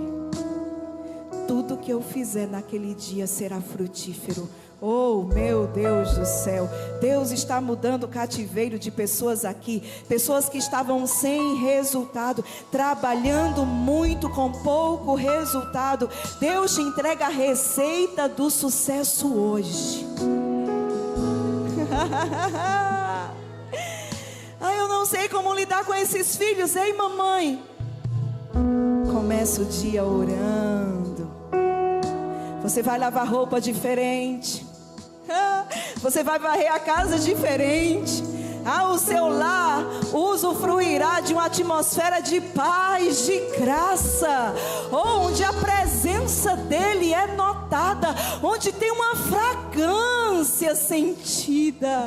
tudo que eu fizer naquele dia será frutífero. Oh, meu Deus do céu, Deus está mudando o cativeiro de pessoas aqui, pessoas que estavam sem resultado, trabalhando muito com pouco resultado. Deus te entrega a receita do sucesso hoje. Eu não sei como lidar com esses filhos. Ei, mamãe, começa o dia orando. Você vai lavar roupa diferente, você vai varrer a casa diferente. O seu lar usufruirá de uma atmosfera de paz, de graça, onde a presença dele é notada, onde tem uma fragrância sentida.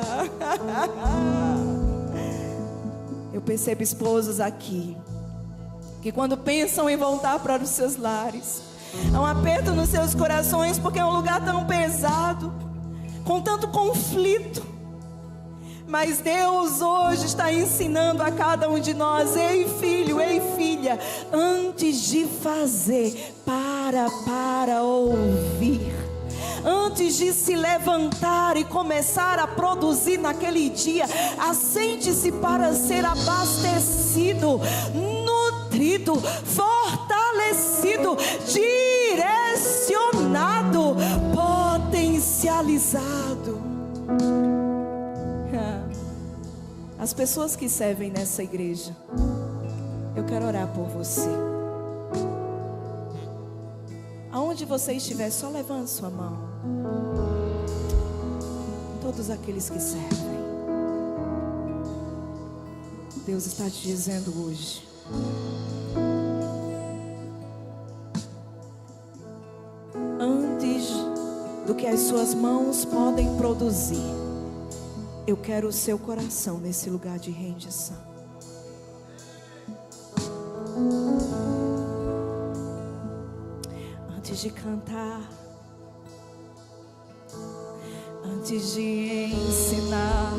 Eu percebo esposos aqui que quando pensam em voltar para os seus lares, há um aperto nos seus corações, porque é um lugar tão pesado, com tanto conflito. Mas Deus hoje está ensinando a cada um de nós: ei filho, ei filha, antes de fazer, para ouvir. Antes de se levantar e começar a produzir naquele dia, assente-se para ser abastecido, nutrido, fortalecido, direcionado, potencializado. As pessoas que servem nessa igreja, eu quero orar por você. Aonde você estiver, só levante sua mão. Todos aqueles que servem, Deus está te dizendo hoje: antes do que as suas mãos podem produzir, eu quero o seu coração nesse lugar de rendição. Antes de cantar, antes de ensinar,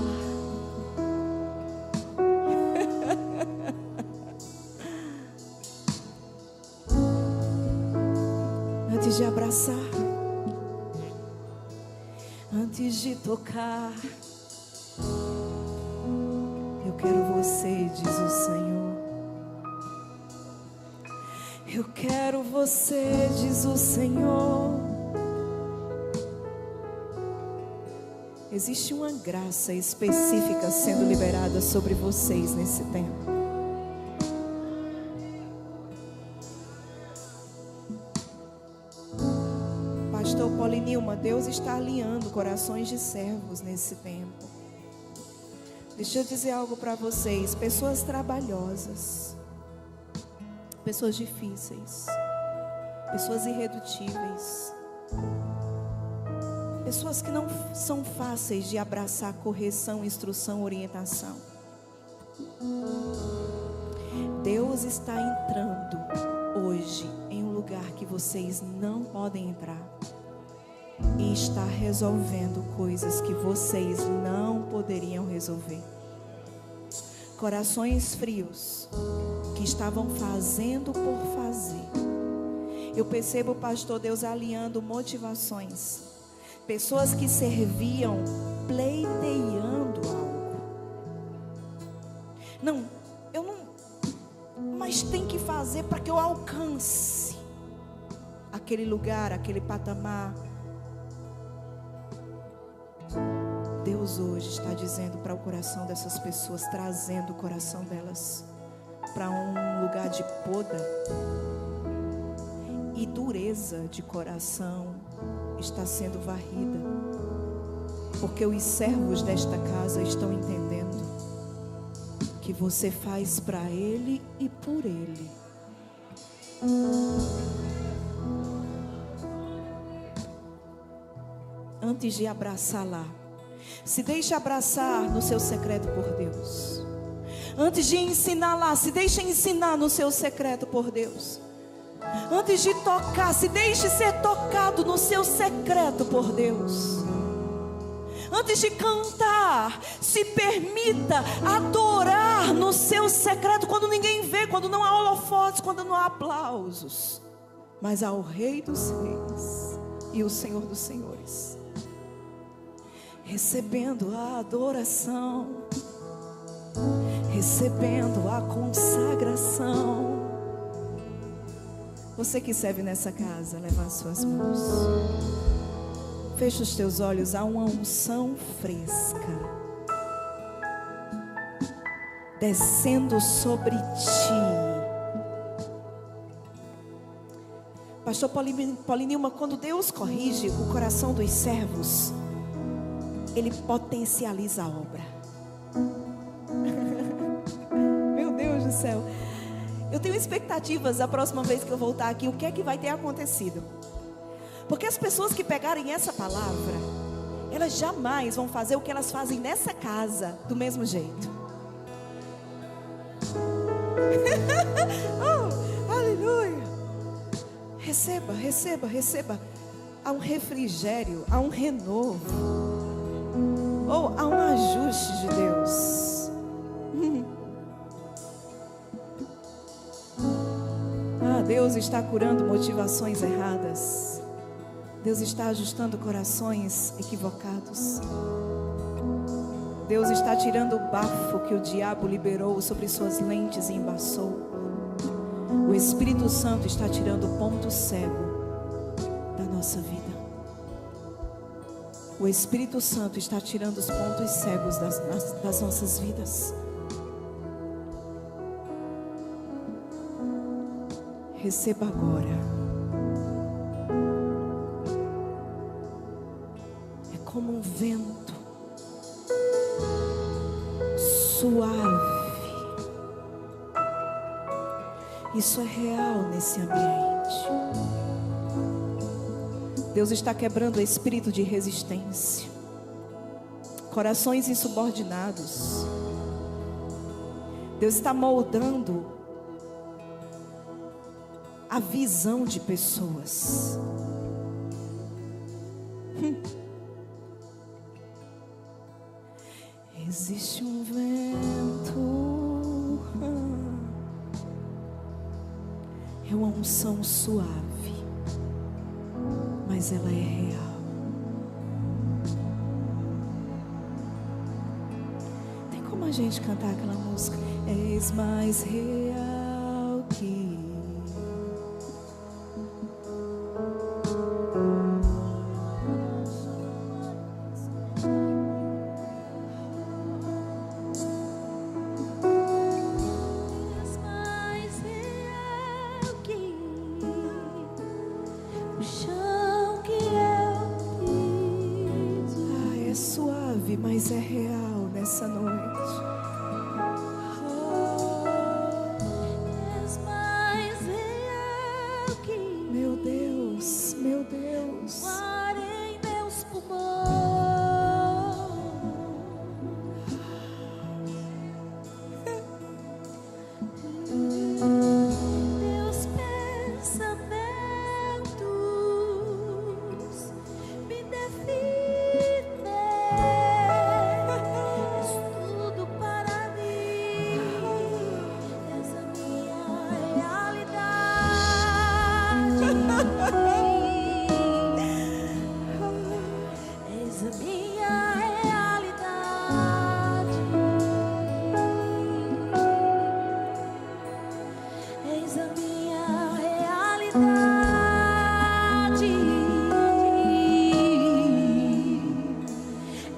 antes de abraçar, antes de tocar, eu quero você, diz o Senhor. Eu quero você, diz o Senhor. Existe uma graça específica sendo liberada sobre vocês nesse tempo. Pastor Paulinilma, Deus está alinhando corações de servos nesse tempo. Deixa eu dizer algo para vocês: pessoas trabalhosas, pessoas difíceis, pessoas irredutíveis, pessoas que não são fáceis de abraçar correção, instrução, orientação. Deus está entrando hoje em um lugar que vocês não podem entrar e está resolvendo coisas que vocês não poderiam resolver. Corações frios que estavam fazendo por fazer. Eu percebo, pastor, Deus alinhando motivações. Pessoas que serviam pleiteando algo. Não, eu não, mas tem que fazer para que eu alcance aquele lugar, aquele patamar. Deus hoje está dizendo para o coração dessas pessoas, trazendo o coração delas para um lugar de poda e dureza de coração está sendo varrida, porque os servos desta casa estão entendendo que você faz para Ele e por Ele. Antes de abraçar lá, se deixe abraçar no seu secreto por Deus. Antes de ensinar lá, se deixe ensinar no seu secreto por Deus. Antes de tocar, se deixe ser tocado no seu secreto por Deus. Antes de cantar, se permita adorar no seu secreto, quando ninguém vê, quando não há holofotes, quando não há aplausos, mas ao Rei dos Reis e o Senhor dos Senhores, recebendo a adoração, recebendo a consagração. Você que serve nessa casa, levanta suas mãos. Fecha os teus olhos. Há uma unção fresca descendo sobre ti. Pastor Paulinilma, quando Deus corrige o coração dos servos, Ele potencializa a obra. Meu Deus do céu. Eu tenho expectativas a próxima vez que eu voltar aqui, o que é que vai ter acontecido. Porque as pessoas que pegarem essa palavra, elas jamais vão fazer o que elas fazem nessa casa do mesmo jeito. Oh, aleluia. Receba, receba, receba. Há um refrigério, há um renovo. Ou há um ajuste enche de Deus. Deus está curando motivações erradas. Deus está ajustando corações equivocados. Deus está tirando o bafo que o diabo liberou sobre suas lentes e embaçou. O Espírito Santo está tirando o ponto cego da nossa vida. O Espírito Santo está tirando os pontos cegos das nossas vidas. Receba agora. É como um vento suave. Isso é real nesse ambiente. Deus está quebrando o espírito de resistência. Corações insubordinados. Deus está moldando a visão de pessoas. Existe um vento, é uma unção suave, mas ela é real. Tem como a gente cantar aquela música? És mais real que mas é real nessa noite. És mais real que meu Deus, meu Deus. O ar em meus pulmões. Teus pensamentos me definem.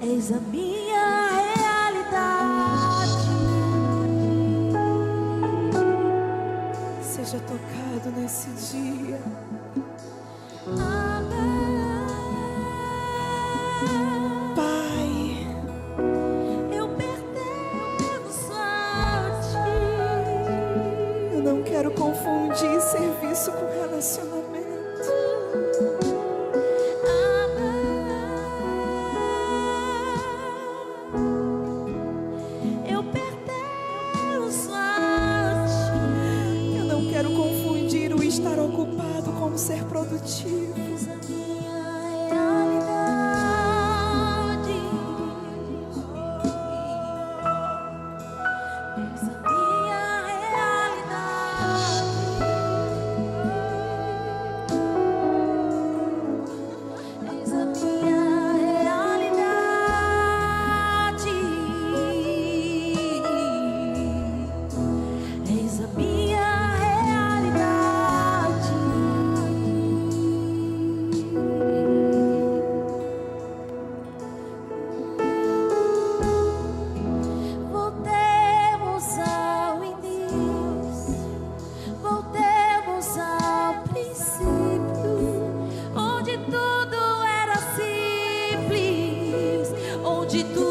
Eis a minha realidade. Seja tocado nesse dia. Pai, eu pertenço a Ti. Eu não quero confundir serviço com relacionamento. Estar ocupado com ser produtivo. Eis a minha realidade. Eis a minha realidade. Eis a minha realidade. Eis a minha de tudo